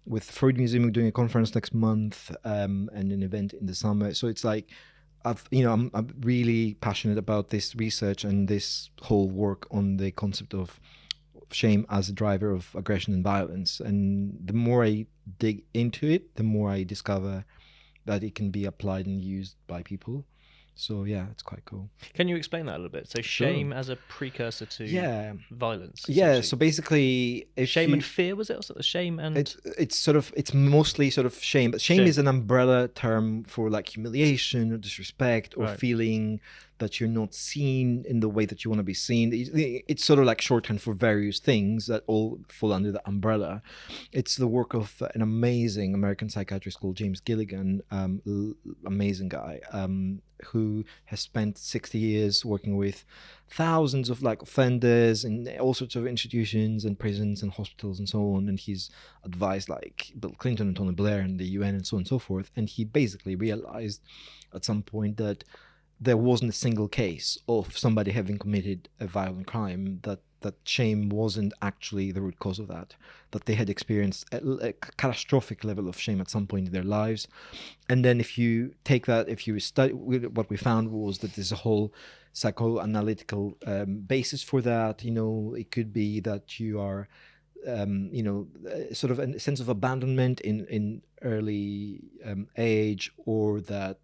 with Freud Museum. We're doing a conference next month, and an event in the summer. So it's like, I'm really passionate about this research and this whole work on the concept of shame as a driver of aggression and violence. And the more I dig into it, the more I discover that it can be applied and used by people. So yeah, it's quite cool. Can you explain that a little bit? So shame as a precursor to violence. Yeah. So basically, shame and fear, was it? Also shame and it's mostly sort of shame, but shame is an umbrella term for like humiliation or disrespect or feeling that you're not seen in the way that you want to be seen. It's sort of like shorthand for various things that all fall under the umbrella. It's the work of an amazing American psychiatrist called James Gilligan, amazing guy, who has spent 60 years working with thousands of like offenders in all sorts of institutions and prisons and hospitals and so on. And he's advised like Bill Clinton and Tony Blair and the UN and so on and so forth. And he basically realized at some point that there wasn't a single case of somebody having committed a violent crime that shame wasn't actually the root cause of that they had experienced a catastrophic level of shame at some point in their lives. And then if you take that, if you study, what we found was that there's a whole psychoanalytical basis for that. It could be that you are sort of a sense of abandonment in early age, or that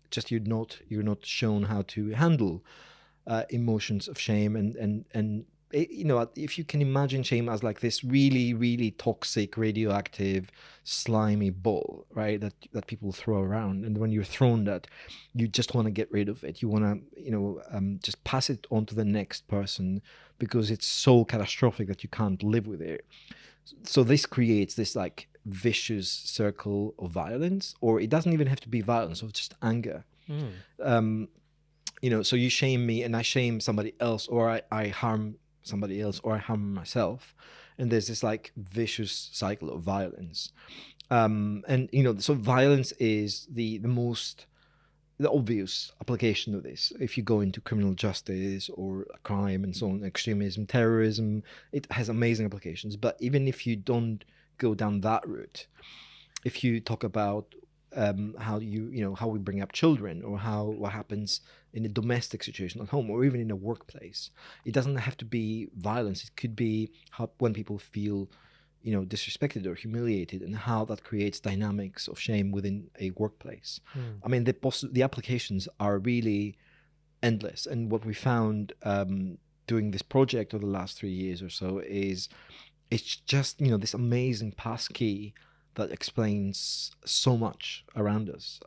just you're not shown how to handle emotions of shame, and if you can imagine shame as like this really, really toxic, radioactive, slimy ball, right? That people throw around, and when you're thrown that, you just want to get rid of it. You want to, just pass it on to the next person because it's so catastrophic that you can't live with it. So this creates this like vicious circle of violence, or it doesn't even have to be violence, or just anger. So you shame me and I shame somebody else, or I harm somebody else, or I harm myself, and there's this like vicious cycle of violence. So violence is the obvious application of this. If you go into criminal justice or crime and so on, extremism, terrorism, it has amazing applications. But even if you don't go down that route, if you talk about how we bring up children, or what happens in a domestic situation at home, or even in a workplace, it doesn't have to be violence. It could be when people feel disrespected or humiliated, and how that creates dynamics of shame within a workplace. I mean, the applications are really endless. And what we found doing this project over the last 3 years or so is it's just this amazing passkey that explains so much around us.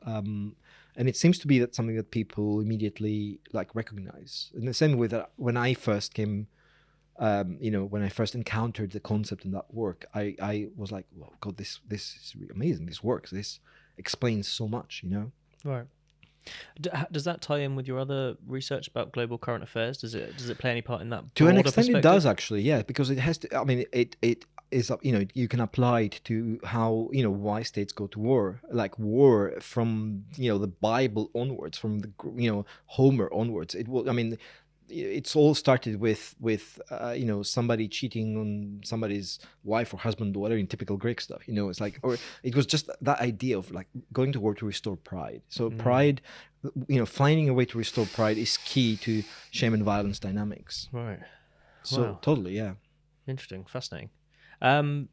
And it seems to be that something that people immediately like recognize. In the same way that when I first came, when I first encountered the concept in that work, I was like, "Wow, God, this is really amazing. This works. This explains so much." Right. Does that tie in with your other research about global current affairs? Does it play any part in that? To an extent, it does actually. Yeah, because it has to. I mean, it is, you can apply it to how why states go to war, like war from the Bible onwards, from the Homer onwards. It will. I mean, it's all started with somebody cheating on somebody's wife or husband or whatever, in typical Greek stuff. It's like, or it was just that idea of like going to war to restore pride. So pride, finding a way to restore pride is key to shame and violence dynamics. Right. So wow. Totally, yeah. Interesting, fascinating. And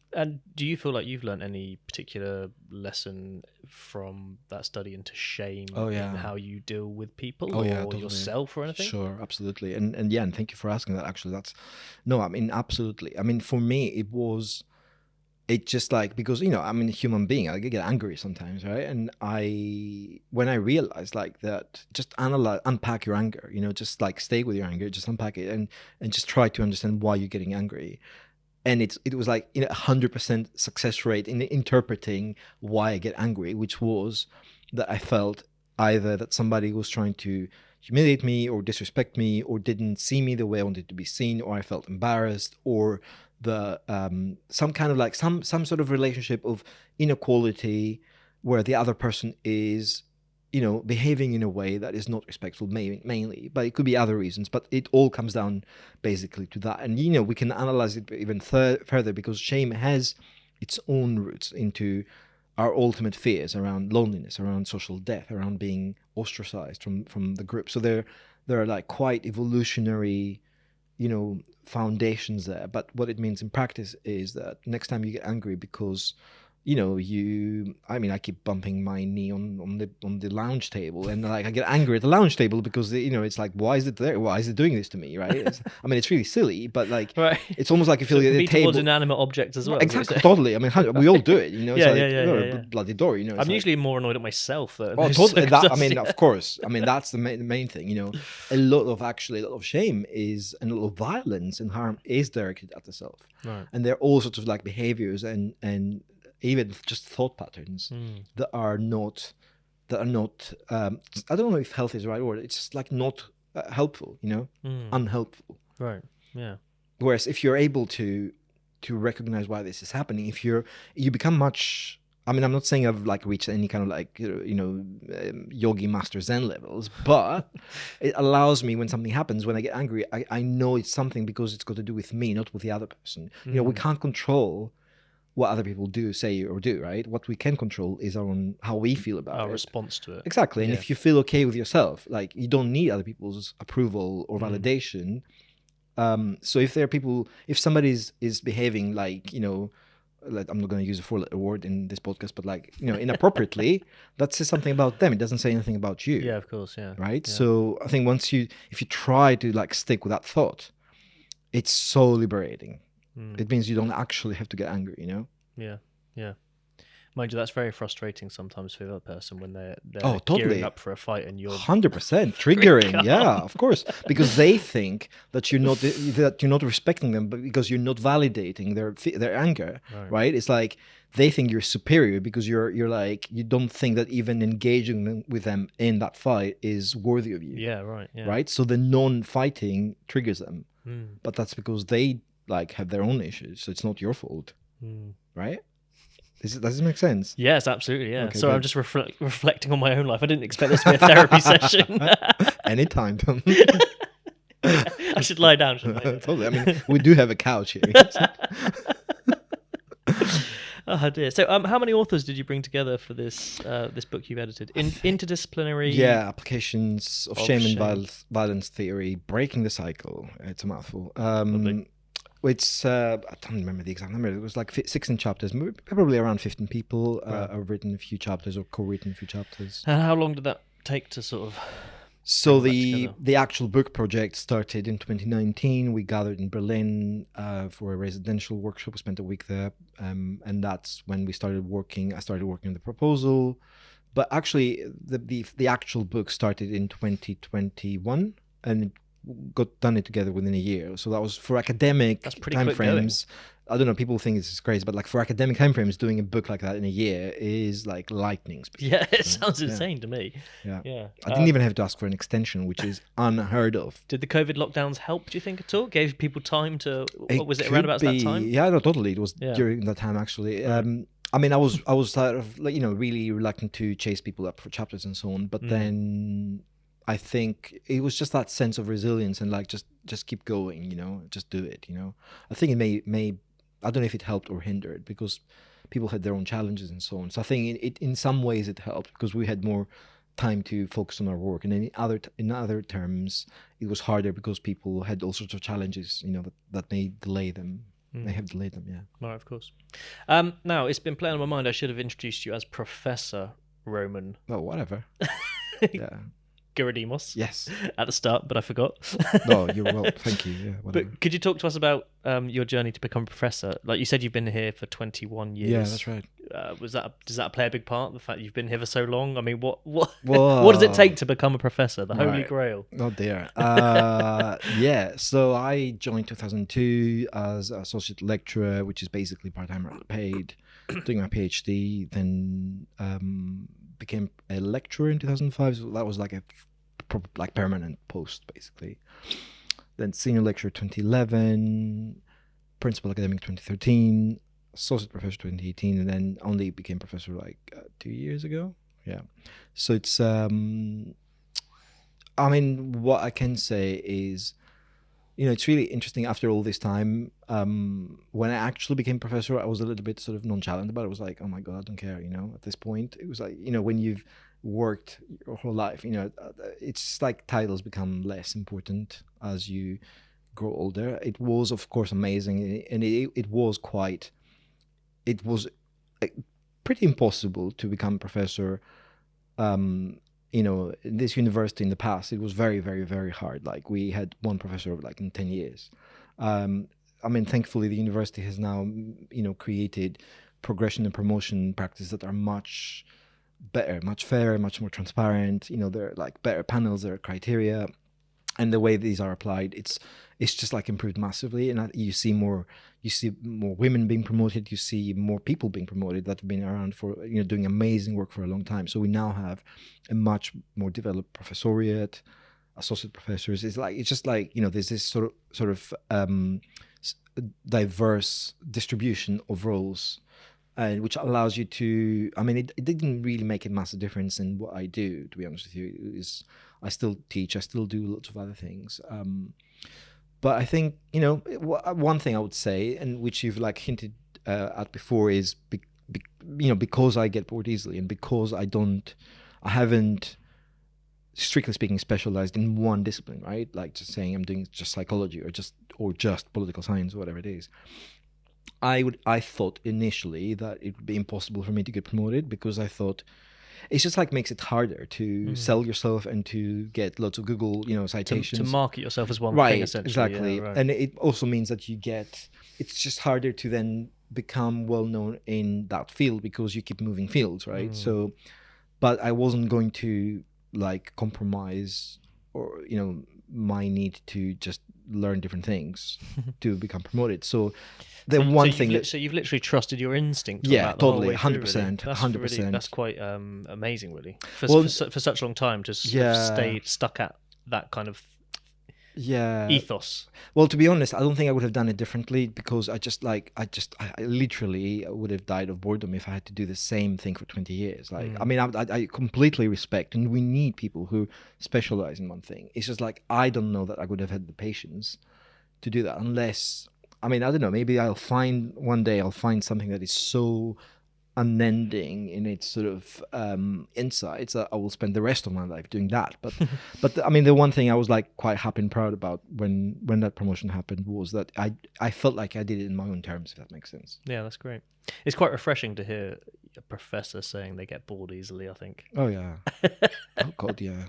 do you feel like you've learned any particular lesson from that study into shame in how you deal with people or totally. yourself or anything? Sure, absolutely. And thank you for asking that. Actually, absolutely. I mean, for me, it just like, because I'm a human being, I get angry sometimes, right? And when I realized like that, just unpack your anger, just like stay with your anger, just unpack it, and just try to understand why you're getting angry. And it was like 100% success rate in interpreting why I get angry, which was that I felt either that somebody was trying to humiliate me or disrespect me, or didn't see me the way I wanted to be seen, or I felt embarrassed, or the some kind of like some sort of relationship of inequality where the other person is behaving in a way that is not respectful, mainly, but it could be other reasons. But it all comes down basically to that. And we can analyze it even further, because shame has its own roots into our ultimate fears around loneliness, around social death, around being ostracized from the group. So there are like quite evolutionary foundations there. But what it means in practice is that next time you get angry because I keep bumping my knee on the lounge table, and like I get angry at the lounge table because it's like, why is it there? Why is it doing this to me? Right? It's really silly, but like, right. It's almost like you feel at the table. Towards inanimate objects as well. Exactly, totally. I mean, we all do it. Yeah. Bloody door. I'm usually more annoyed at myself. Totally. Of course. I mean, that's the main thing. A lot of shame is, and a lot of violence and harm is directed at the self. Right. And there are all sorts of like behaviors and even just thought patterns that are not I don't know if healthy is the right word. It's just like not helpful, unhelpful. Right. Yeah. Whereas if you're able to recognize why this is happening, if you become much, I'm not saying I've like reached any kind of like yogi master Zen levels, but it allows me, when something happens, when I get angry, I know it's something because it's got to do with me, not with the other person. We can't control what other people do, say, or do, right? What we can control is how we feel about it. Our response to it. Exactly. And if you feel okay with yourself, like you don't need other people's approval or validation, So if there are people, if somebody is behaving like, like, I'm not going to use a 4-letter word in this podcast, but like, inappropriately, that says something about them. It doesn't say anything about you. Yeah, of course. Yeah. Right. Yeah. So I think if you try to like stick with that thought, it's so liberating. It means you don't actually have to get angry, Yeah. Yeah. Mind you, that's very frustrating sometimes for the other person when they're totally gearing up for a fight and you're 100% triggering. Yeah, of course, because they think that you're not respecting them, but because you're not validating their anger, right? It's like they think you're superior because you're like, you don't think that even engaging with them in that fight is worthy of you. Yeah, right. Yeah. Right. So the non-fighting triggers them, but that's because they like have their own issues. So it's not your fault, right? Does this make sense? Yes, absolutely. Yeah. Okay, so good. I'm just reflecting on my own life. I didn't expect this to be a therapy session. Anytime, Tom. I should lie down, shouldn't I? Totally. I mean, we do have a couch here. Oh dear. So, how many authors did you bring together for this book you've edited? Interdisciplinary. Yeah, applications of shame and violence theory, breaking the cycle. It's a mouthful. It's I don't remember the exact number. It was like 16 chapters, probably around 15 people have written a few chapters or co-written a few chapters. And how long did that take to sort of? So the actual book project started in 2019. We gathered in Berlin for a residential workshop. We spent a week there, and that's when we started working. I started working on the proposal, but actually the actual book started in 2021, and got done it together within a year. So that was for academic timeframes. I don't know, people think this is crazy, but like for academic timeframes, doing a book like that in a year is like lightning speed. Yeah, it sounds insane to me. Yeah. I didn't even have to ask for an extension, which is unheard of. Did the COVID lockdowns help, do you think, at all? Gave people time to, was it around about that time? Yeah, no, totally. It was during that time, actually. I mean, I was sort of like, really reluctant to chase people up for chapters and so on, but then I think it was just that sense of resilience and like just keep going, just do it, I think it may I don't know if it helped or hindered because people had their own challenges and so on. So I think it in some ways it helped because we had more time to focus on our work, and in other terms it was harder because people had all sorts of challenges, that may delay them. May have delayed them. Yeah. Right, of course. Now it's been playing on my mind. I should have introduced you as Professor Roman. Oh, whatever. Yeah. Gerodimos. Yes. At the start, but I forgot. No, you're well. Thank you. Yeah. Whatever. But could you talk to us about your journey to become a professor? Like you said, you've been here for 21 years. Yeah, that's right. Does that play a big part? The fact you've been here for so long. I mean, what what does it take to become a professor? The Holy Grail. Oh dear. Yeah. So I joined 2002 as associate lecturer, which is basically part-time paid, doing my PhD. Then became a lecturer in 2005. So that was like a permanent post, basically. Then senior lecturer 2011, principal academic 2013, associate professor 2018, and then only became professor like 2 years ago. Yeah. So it's I mean, what I can say is, it's really interesting after all this time. When I actually became professor, I was a little bit sort of nonchalant about it. I was like, oh my God, I don't care, at this point. It was like, when you've worked your whole life, it's like titles become less important as you grow older. It was, of course, amazing. And it was pretty impossible to become a professor. In this university in the past, it was very, very, very hard. Like we had one professor like in 10 years. I mean, thankfully the university has now, created progression and promotion practices that are much better, much fairer, much more transparent. There are like better panels, there are criteria, and the way these are applied, it's just like improved massively. And you see more women being promoted, you see more people being promoted that have been around for, doing amazing work for a long time. So we now have a much more developed professoriate, associate professors. It's just like, there's this sort of diverse distribution of roles, which allows you to, I mean, it didn't really make a massive difference in what I do, to be honest with you. I still teach, I still do lots of other things. But I think, one thing I would say, and which you've like hinted at before, is, because I get bored easily and because I haven't strictly speaking, specialized in one discipline, right? Like just saying I'm doing just psychology or just political science or whatever it is. I thought initially that it would be impossible for me to get promoted because I thought it's just like makes it harder to sell yourself and to get lots of Google, citations. To market yourself as one Right, thing, essentially. exactly. Yeah, right. And it also means that it's just harder to then become well known in that field because you keep moving fields, right? So, but I wasn't going to like compromise or, my need to just learn different things to become promoted. So you've literally trusted your instinct. Yeah, totally, 100%, 100%. That's quite amazing, really. For such a long time, to have stayed stuck at that kind of ethos. Well, to be honest, I don't think I would have done it differently because I literally would have died of boredom if I had to do the same thing for 20 years. Like, I mean, I completely respect, and we need people who specialize in one thing. It's just like, I don't know that I would have had the patience to do that unless, I mean, I don't know, maybe one day I'll find something that is so unending in its sort of insights that I will spend the rest of my life doing that. But I mean, the one thing I was like quite happy and proud about when that promotion happened was that I felt like I did it in my own terms, if that makes sense. Yeah, that's great. It's quite refreshing to hear a professor saying they get bored easily, I think. Oh yeah. Oh God, yeah.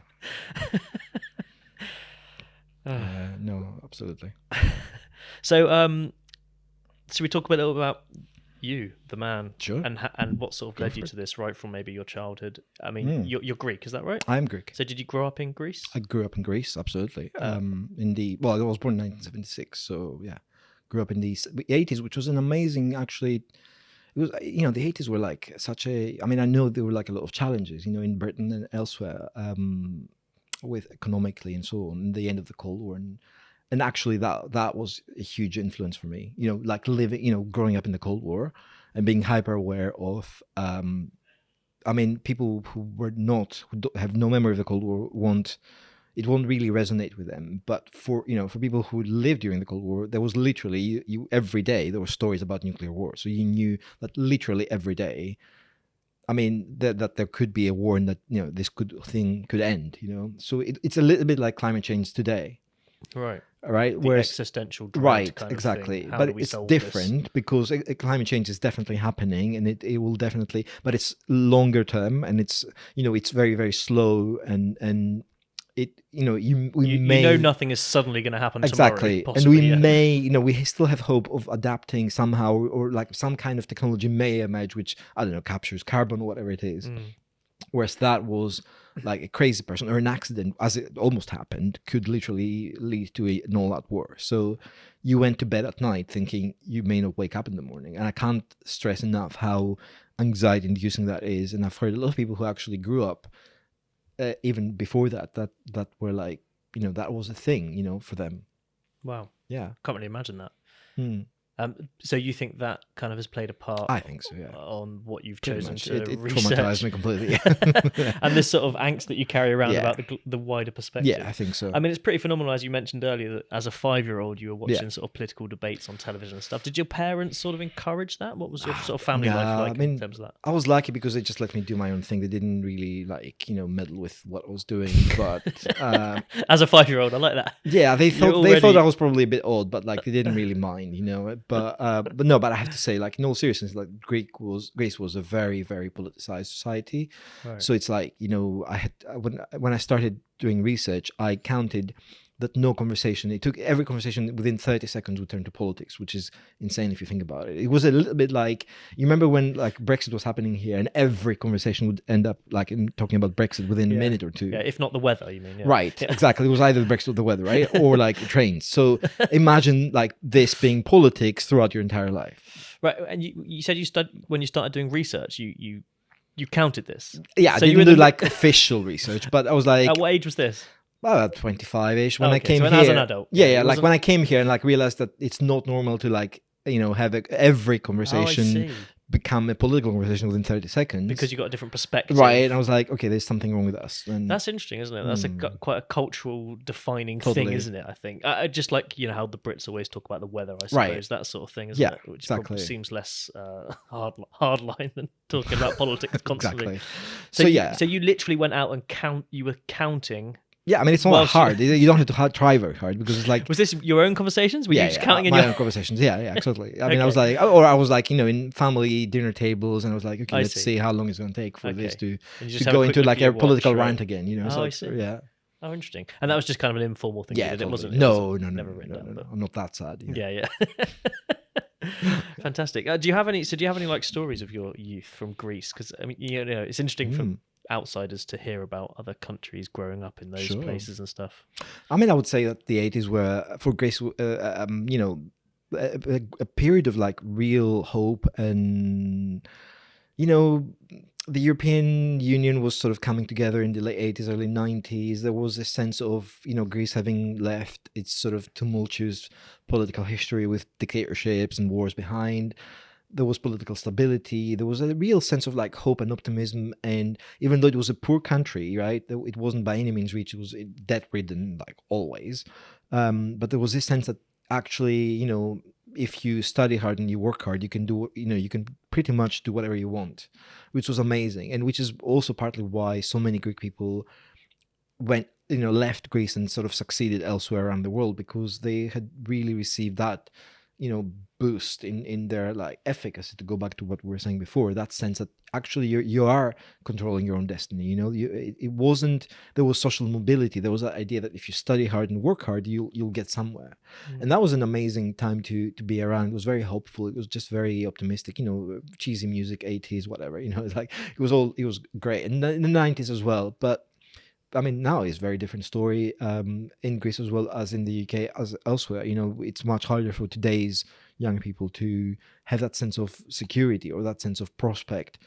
No, absolutely. So should we talk a little about you, the man, sure, and what sort of led you to this, right from maybe your childhood? I mean, you're Greek, is that right? I'm Greek. So did you grow up in Greece? I grew up in Greece, absolutely. I was born in 1976, so yeah, grew up in the 80s, which was an amazing, actually. It was, the 80s were like such a. I mean, I know there were like a lot of challenges, in Britain and elsewhere, with economically and so on. The end of the Cold War and actually that was a huge influence for me, like living, growing up in the Cold War and being hyper aware of, I mean, people who have no memory of the Cold War won't really resonate with them. But for people who lived during the Cold War, there was literally, you every day there were stories about nuclear war. So you knew that literally every day, I mean, that there could be a war and that, this thing could end, So it's a little bit like climate change today. Right, the existential dread, right, kind exactly. Of thing. But it's different because climate change is definitely happening, and it will definitely, but it's longer term, and it's it's very, very slow, and it we may nothing is suddenly going to happen exactly tomorrow, possibly, and we may we still have hope of adapting somehow, or like some kind of technology may emerge which, I don't know, captures carbon or whatever it is. Whereas that was like a crazy person or an accident, as it almost happened, could literally lead to an all-out war. So you went to bed at night thinking you may not wake up in the morning. And I can't stress enough how anxiety-inducing that is. And I've heard a lot of people who actually grew up even before that were like, that was a thing, for them. Wow. Yeah. Can't really imagine that. So you think that kind of has played a part? I think so, yeah. On what you've chosen to it research. Traumatized me completely. And this sort of angst that you carry around about the wider perspective. Yeah, I think so. I mean, it's pretty phenomenal, as you mentioned earlier, that as a 5-year-old you were watching sort of political debates on television and stuff. Did your parents sort of encourage that? What was your sort of family life like in terms of that? I was lucky because they just let me do my own thing. They didn't really meddle with what I was doing. But as a 5-year-old, I like that. Yeah, they thought I was probably a bit odd, but like they didn't really mind, But I have to say, like, in all seriousness, like Greece was a very, very politicized society. Right. So it's like, when I started doing research, I counted that no conversation, it took every conversation within 30 seconds would turn to politics, which is insane if you think about it. It was a little bit like, you remember when like Brexit was happening here and every conversation would end up like in talking about Brexit within a minute or two. Yeah, if not the weather, you mean. Yeah. Right, exactly. It was either Brexit or the weather, right? Or like trains. So imagine like this being politics throughout your entire life. Right, and you said when you started doing research, you counted this. Yeah, so I didn't do like official research, but I was like... At what age was this? Well, at 25-ish when I came here. As an adult. Yeah, like when I came here and like realized that it's not normal to like, have every conversation become a political conversation within 30 seconds. Because you got a different perspective. Right. And I was like, okay, there's something wrong with us. And that's interesting, isn't it? That's quite a cultural defining thing, isn't it? I think. Just like, how the Brits always talk about the weather, I suppose, that sort of thing, isn't it? Which exactly. seems less hard line than talking about politics constantly. Exactly. So you literally went out and you were counting. Yeah, I mean, it's not hard. You don't have to try very hard because it's like... Was this your own conversations? Were you just counting in my own conversations? Yeah, exactly. I mean, I was like, in family dinner tables, and I was like, okay, let's see how long it's going to take for this to go into like a political rant again, I see. Yeah. Oh, interesting. And that was just kind of an informal thing. Yeah, totally. It wasn't. No. I'm not that sad. Yeah. Fantastic. Do you have any like stories of your youth from Greece? Because I mean, it's interesting from outsiders to hear about other countries growing up in those places and stuff. I mean, I would say that the 80s were for Greece, a period of like real hope, and the European Union was sort of coming together in the late 80s, early 90s. There was a sense of, Greece having left its sort of tumultuous political history with dictatorships and wars behind. There was political stability. There was a real sense of like hope and optimism. And even though it was a poor country, right, it wasn't by any means rich. It was debt-ridden, like always. But there was this sense that actually, if you study hard and you work hard, you can do, you can pretty much do whatever you want, which was amazing. And which is also partly why so many Greek people left Greece and sort of succeeded elsewhere around the world, because they had really received that, boost in their like efficacy, to go back to what we were saying before, that sense that actually you are controlling your own destiny. It wasn't, there was social mobility. There was that idea that if you study hard and work hard, you'll get somewhere. And that was an amazing time to be around. It was very hopeful. It was just very optimistic, cheesy music, 80s, whatever, it's like, it was great. And in the 90s as well. But I mean, now it's a very different story in Greece as well as in the UK, as elsewhere. It's much harder for today's young people to have that sense of security or that sense of prospect,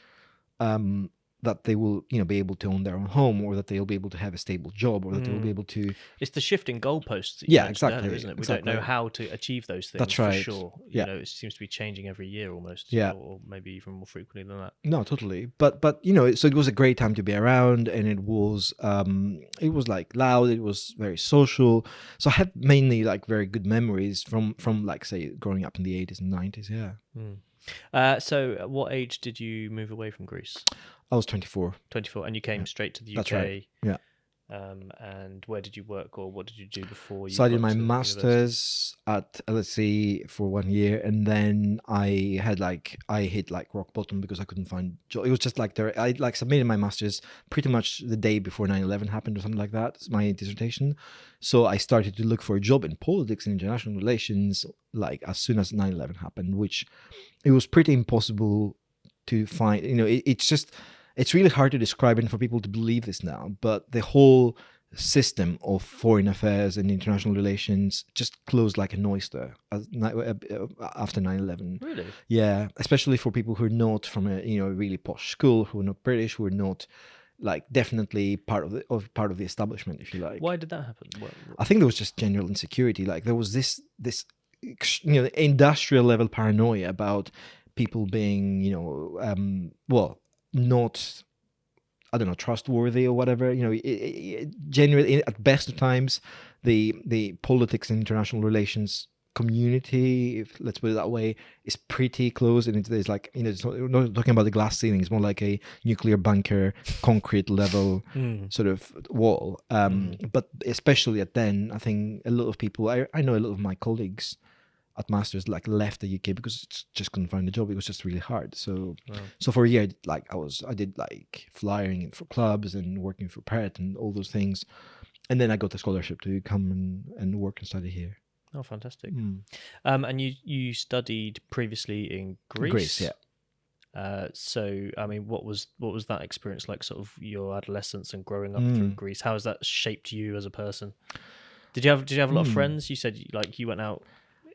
that they will, be able to own their own home, or that they'll be able to have a stable job, or that they will be able to... It's the shifting goalposts. Exactly. Earlier, isn't it? We don't know how to achieve those things. That's right. For sure. It seems to be changing every year almost. Yeah. Or maybe even more frequently than that. No, totally. But so it was a great time to be around, and it was like loud. It was very social. So I have mainly like very good memories from like, say, growing up in the 80s and 90s. Yeah. So at what age did you move away from Greece? I was 24. 24, and you came straight to the UK. That's right. Yeah. And where did you work, or what did you do before you? So I did my master's at LSE for 1 year, and then I hit like rock bottom because I couldn't find job. It was just like I like submitted my master's pretty much the day before 9/11 happened or something like that. It's my dissertation. So I started to look for a job in politics and international relations like as soon as 9/11 happened, which it was pretty impossible to find. It's really hard to describe it for people to believe this now, but the whole system of foreign affairs and international relations just closed like an oyster after 9/11. Really? Yeah, especially for people who are not from a really posh school, who are not British, who are not like definitely part of the establishment, if you like. Well, why did that happen? I think there was just general insecurity. Like there was this industrial level paranoia about people being not, I don't know, trustworthy or whatever. Generally, at best of times, the politics and international relations community, if let's put it that way, is pretty close, and there's like we're not talking about the glass ceiling. It's more like a nuclear bunker, concrete level sort of wall. But especially at then, I think a lot of people, I know a lot of my colleagues at masters like left the UK because just couldn't find a job. It was just really hard. So so for a year, like I did like flying for clubs and working for Pret and all those things, and then I got a scholarship to come and work and study here. Oh, fantastic! And you studied previously in Greece. Greece, yeah. So I mean, what was that experience like? Sort of your adolescence and growing up through Greece. How has that shaped you as a person? Did you have a lot of friends? You said you went out.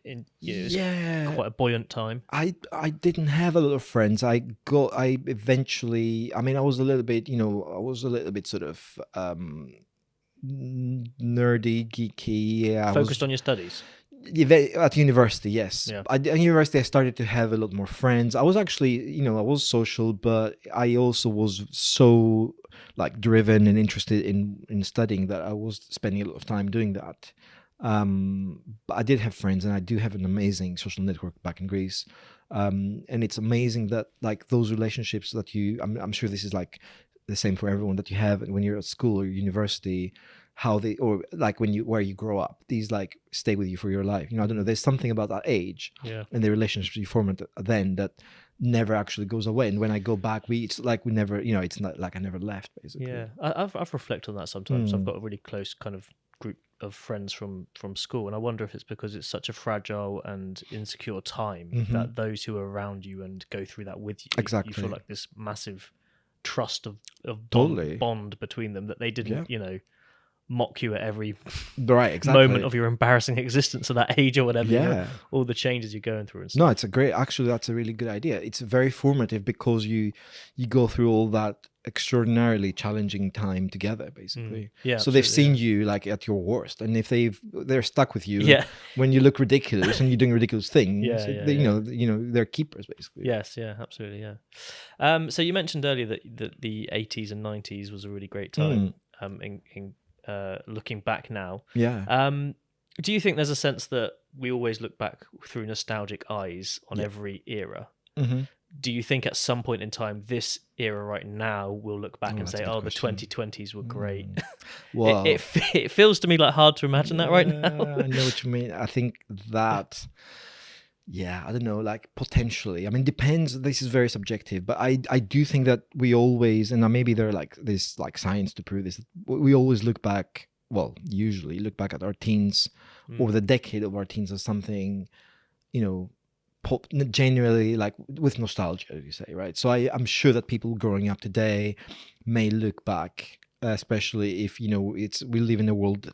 Quite a buoyant time. I didn't have a lot of friends. I eventually, I mean, I was a little bit sort of nerdy, geeky. Focused on your studies? At university, yes. Yeah. At university, I started to have a lot more friends. I was actually, I was social, but I also was so like driven and interested in studying that I was spending a lot of time doing that. But I did have friends, and I do have an amazing social network back in Greece. And it's amazing that like those relationships that I'm sure this is like the same for everyone, that you have when you're at school or university, how they, or like where you grow up, these like stay with you for your life. I don't know, there's something about that age and the relationships you form then that never actually goes away. And when I go back, it's like we never, it's not like I never left, basically. Yeah, I've reflected on that sometimes. I've got a really close kind of group of friends from school, and I wonder if it's because it's such a fragile and insecure time that those who are around you and go through that with you, exactly, you feel like this massive trust of totally bond between them, that they didn't, mock you at every moment of your embarrassing existence at that age or whatever. All the changes you're going through and stuff. No, it's that's a really good idea. It's very formative because you go through all that extraordinarily challenging time together, basically. So they've seen you like at your worst, and if they're stuck with you when you look ridiculous and you're doing ridiculous things, they're keepers, basically. Yes, absolutely, so you mentioned earlier that the 80s and 90s was a really great time. In looking back now, do you think there's a sense that we always look back through nostalgic eyes on every era? Do you think at some point in time, this era right now, we'll look back and say, the 2020s were great? Well, it feels to me like hard to imagine that right now. I know what you mean. I think that I don't know, like potentially. I mean, depends. This is very subjective, but I do think that we always, and maybe there's like science to prove this, we always usually look back at our teens or the decade of our teens as something, genuinely like with nostalgia, as you say, right? So I'm sure that people growing up today may look back, especially if, we live in a world,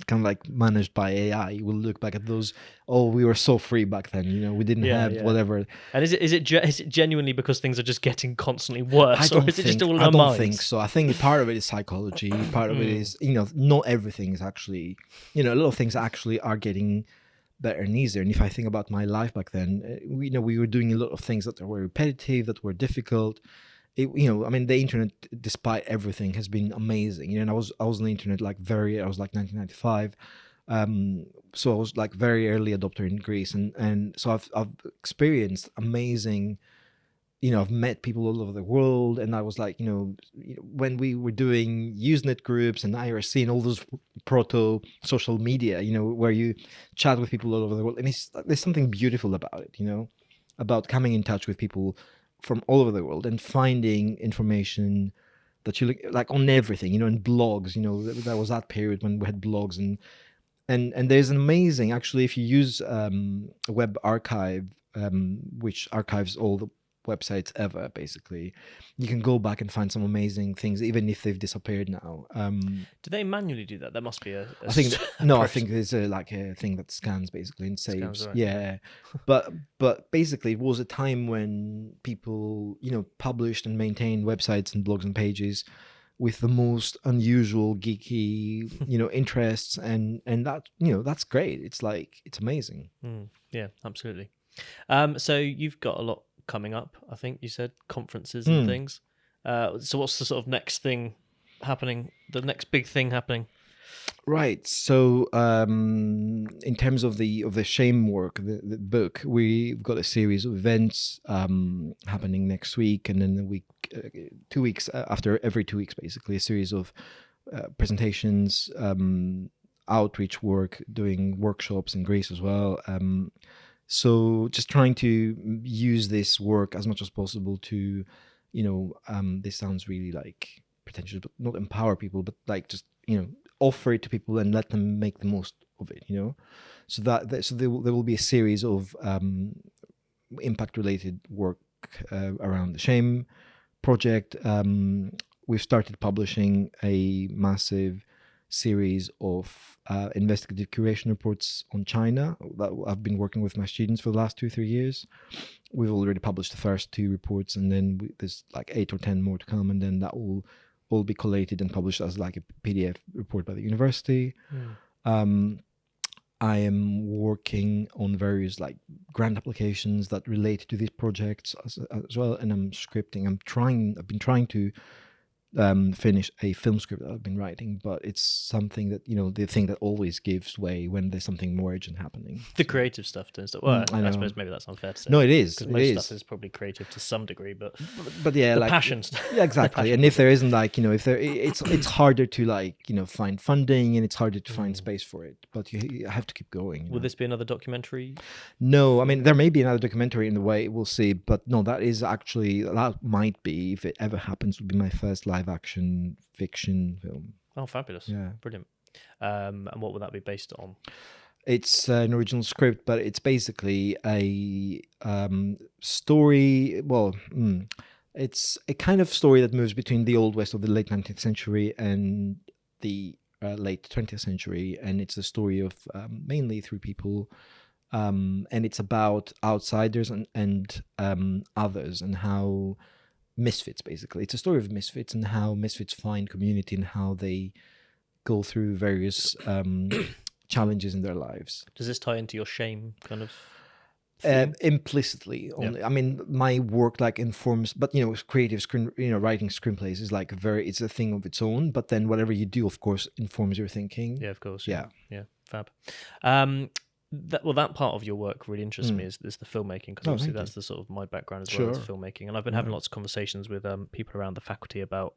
kind of like managed by AI. We'll look back at those. Oh, we were so free back then. We didn't have whatever. And is it genuinely because things are just getting constantly worse, or is it just all in our minds? I don't think so. I think part of it is psychology. Part of it is not everything is actually a lot of things actually are getting better and easier. And if I think about my life back then, we were doing a lot of things that were repetitive, that were difficult. The internet, despite everything, has been amazing. And I was on the internet I was like 1995, so I was like very early adopter in Greece, and so I've experienced amazing. I've met people all over the world, and I was like, when we were doing Usenet groups and IRC and all those proto social media, where you chat with people all over the world, and there's something beautiful about it, about coming in touch with people from all over the world and finding information that you like on everything, and blogs, that was that period when we had blogs, and there's an amazing, actually, if you use a web archive, which archives all the websites ever, basically, you can go back and find some amazing things, even if they've disappeared now. Do they manually do that? That must be I think no, I think there's a thing that scans basically and saves. Right. But basically, it was a time when people published and maintained websites and blogs and pages with the most unusual geeky interests, and that that's great. It's amazing. Yeah, absolutely. So you've got a lot coming up, I think you said, conferences and things. So what's the sort of next thing happening, the next big thing happening? Right. So in terms of the shame work, the book, we've got a series of events happening next week, and then the week 2 weeks after, every 2 weeks, basically, a series of presentations, outreach work, doing workshops in Greece as well. So just trying to use this work as much as possible to, this sounds really like pretentious, but not empower people, but like just, offer it to people and let them make the most of it, So so there will be a series of impact-related work around the shame project. We've started publishing a massive series of investigative curation reports on China that I've been working with my students for the last 2-3 years. We've already published the first 2 reports, and then there's like 8 or 10 more to come, and then that will all be collated and published as like a PDF report by the university. I am working on various like grant applications that relate to these projects as well, and I'm scripting. I've been trying to finish a film script that I've been writing, but it's something that, the thing that always gives way when there's something more urgent happening. The creative stuff turns out. Well, I know. I suppose maybe that's unfair to say. No, it is. Because most stuff is probably creative to some degree, but yeah, the like passion. Yeah, exactly. And if there isn't like, if there, it's harder to like, find funding, and it's harder to find space for it. But you have to keep going. Will this be another documentary? No, I mean, there may be another documentary in the way, we'll see. But no, that might be, if it ever happens, would be my first live action fiction film. Oh, fabulous. Yeah. Brilliant. And what would that be based on? It's an original script, but it's basically a story. Well, it's a kind of story that moves between the Old West of the late 19th century and the late 20th century. And it's a story of mainly three people. And it's about outsiders and others, and how misfits, basically. It's a story of misfits and how misfits find community and how they go through various challenges in their lives. Does this tie into your shame kind of implicitly only? I mean, my work like informs, but creative writing screenplays is like it's a thing of its own, but then whatever you do, of course, informs your thinking. Yeah, of course. Yeah Fab. That part of your work really interests me is the filmmaking, because obviously that's the sort of my background as well as filmmaking, and I've been having lots of conversations with people around the faculty about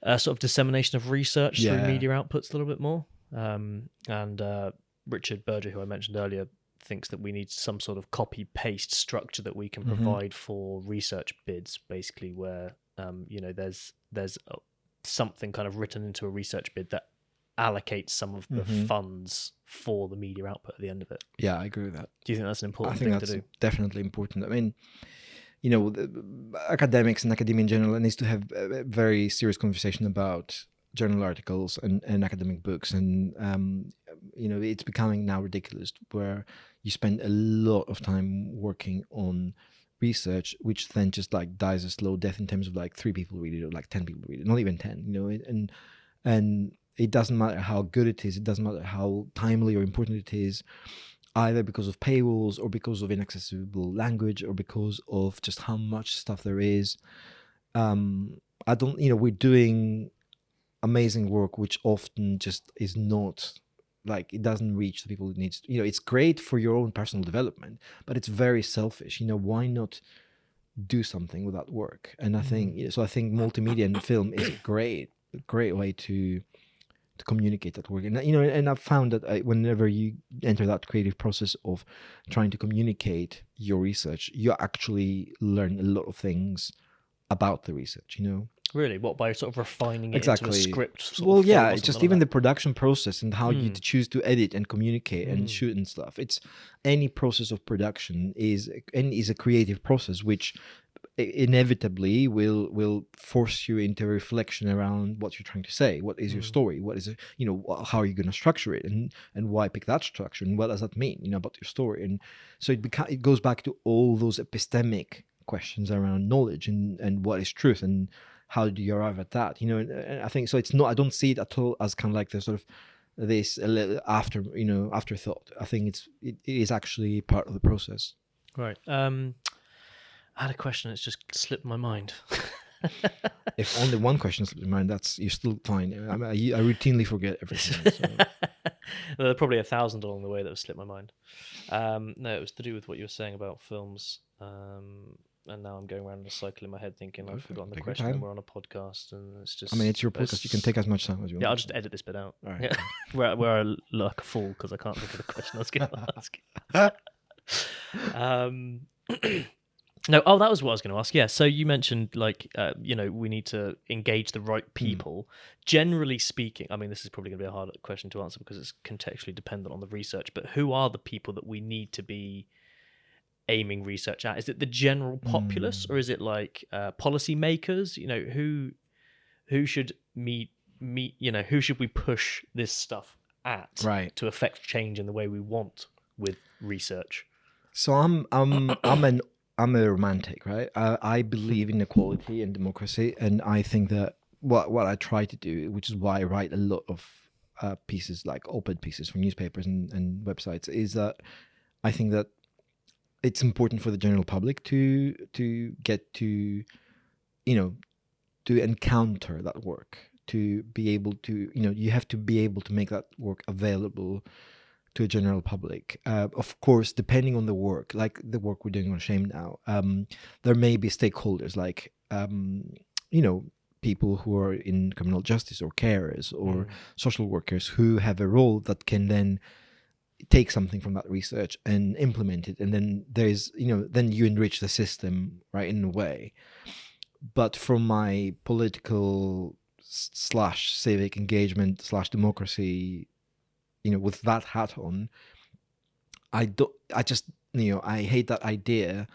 sort of dissemination of research through media outputs a little bit more. And Richard Berger, who I mentioned earlier, thinks that we need some sort of copy-paste structure that we can provide for research bids, basically, where there's something kind of written into a research bid that allocates some of the funds for the media output at the end of it. Yeah, I agree with that. Do you think that's an important thing to do? Definitely important. I mean, academics and academia in general needs to have a very serious conversation about journal articles and academic books, and it's becoming now ridiculous where you spend a lot of time working on research which then just like dies a slow death in terms of like 3 people read it or like 10 people read it, not even 10, and it doesn't matter how good it is, it doesn't matter how timely or important it is, either because of paywalls or because of inaccessible language or because of just how much stuff there is. We're doing amazing work which often just is not like, it doesn't reach the people it needs to. It's great for your own personal development, but it's very selfish. Why not do something with that work? And I think multimedia and film is a great way to communicate that work. And I've found that whenever you enter that creative process of trying to communicate your research, you actually learn a lot of things about the research. Really? What, by sort of refining it exactly. into a script? Well, yeah, it's just even the production process and how you choose to edit and communicate and shoot and stuff. It's any process of production is a creative process which inevitably will force you into a reflection around what you're trying to say. What is your story? What is it? How are you going to structure it, and why pick that structure, and what does that mean? About your story. And so it goes back to all those epistemic questions around knowledge and what is truth and how do you arrive at that? And I think so. It's not. I don't see it at all as kind of like the sort of this a little afterthought. I think it is actually part of the process. Right. I had a question that's just slipped my mind. If only one question slipped your mind, you're still fine. I routinely forget everything. So. There are probably 1,000 along the way that have slipped my mind. No, it was to do with what you were saying about films. And now I'm going around in a cycle in my head thinking I've forgotten the question and we're on a podcast and it's just... I mean, it's your podcast. You can take as much time as you want. Yeah, I'll just edit this bit out. All right. Yeah. where I look like a fool because I can't think of the question I was going to ask. That was what I was going to ask. Yeah, so you mentioned we need to engage the right people. Generally speaking, I mean, this is probably going to be a hard question to answer because it's contextually dependent on the research, but who are the people that we need to be aiming research at? Is it the general populace or is it like policy makers? Who should who should we push this stuff at to affect change in the way we want with research? So I'm a romantic, right? I believe in equality and democracy, and I think that what I try to do, which is why I write a lot of pieces, like op-ed pieces for newspapers and websites, is that I think that it's important for the general public to get to, to encounter that work, to be able to, you have to be able to make that work available to a general public. Of course, depending on the work, like the work we're doing on Shame Now, there may be stakeholders like, people who are in criminal justice or carers or social workers who have a role that can then take something from that research and implement it. And then there's, then you enrich the system, right, in a way. But from my political / civic engagement / democracy, with that hat on, I hate that idea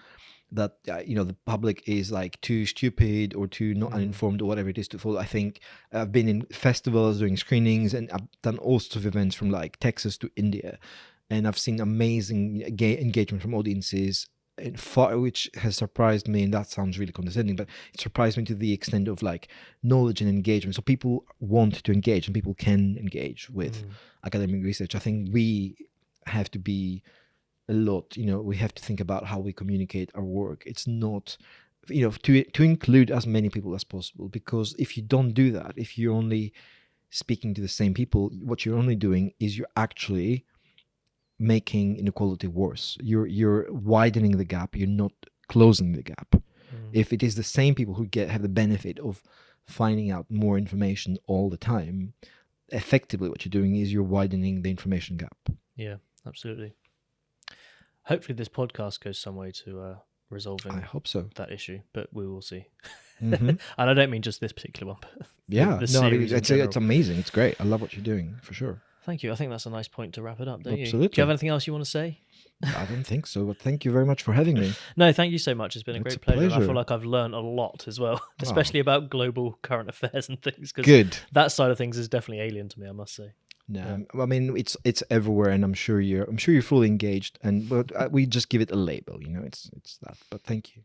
that, the public is like too stupid or too not uninformed or whatever it is to follow. I think I've been in festivals doing screenings, and I've done all sorts of events from like Texas to India, and I've seen amazing engagement from audiences, which has surprised me, and that sounds really condescending, but it surprised me to the extent of like knowledge and engagement. So people want to engage, and people can engage with academic research. I think we have to be a lot, we have to think about how we communicate our work. It's not, to include as many people as possible, because if you don't do that, if you're only speaking to the same people, what you're only doing is you're actually making inequality worse. You're widening the gap, you're not closing the gap. If it is the same people who have the benefit of finding out more information all the time, effectively what you're doing is you're widening the information gap. Yeah, absolutely. Hopefully this podcast goes some way to resolving I hope so. that issue, but we will see. And I don't mean just this particular one, but it's amazing. It's great. I love what you're doing, for sure. Thank you. I think that's a nice point to wrap it up, don't Absolutely. you? Do you have anything else you want to say? I don't think so, but thank you very much for having me. No, thank you so much. It's been a great pleasure. pleasure. I feel like I've learned a lot as well, especially about global current affairs and things. Good. That side of things is definitely alien to me, I must say. No, I mean it's everywhere, and I'm sure you're fully engaged. But we just give it a label, it's that. But thank you.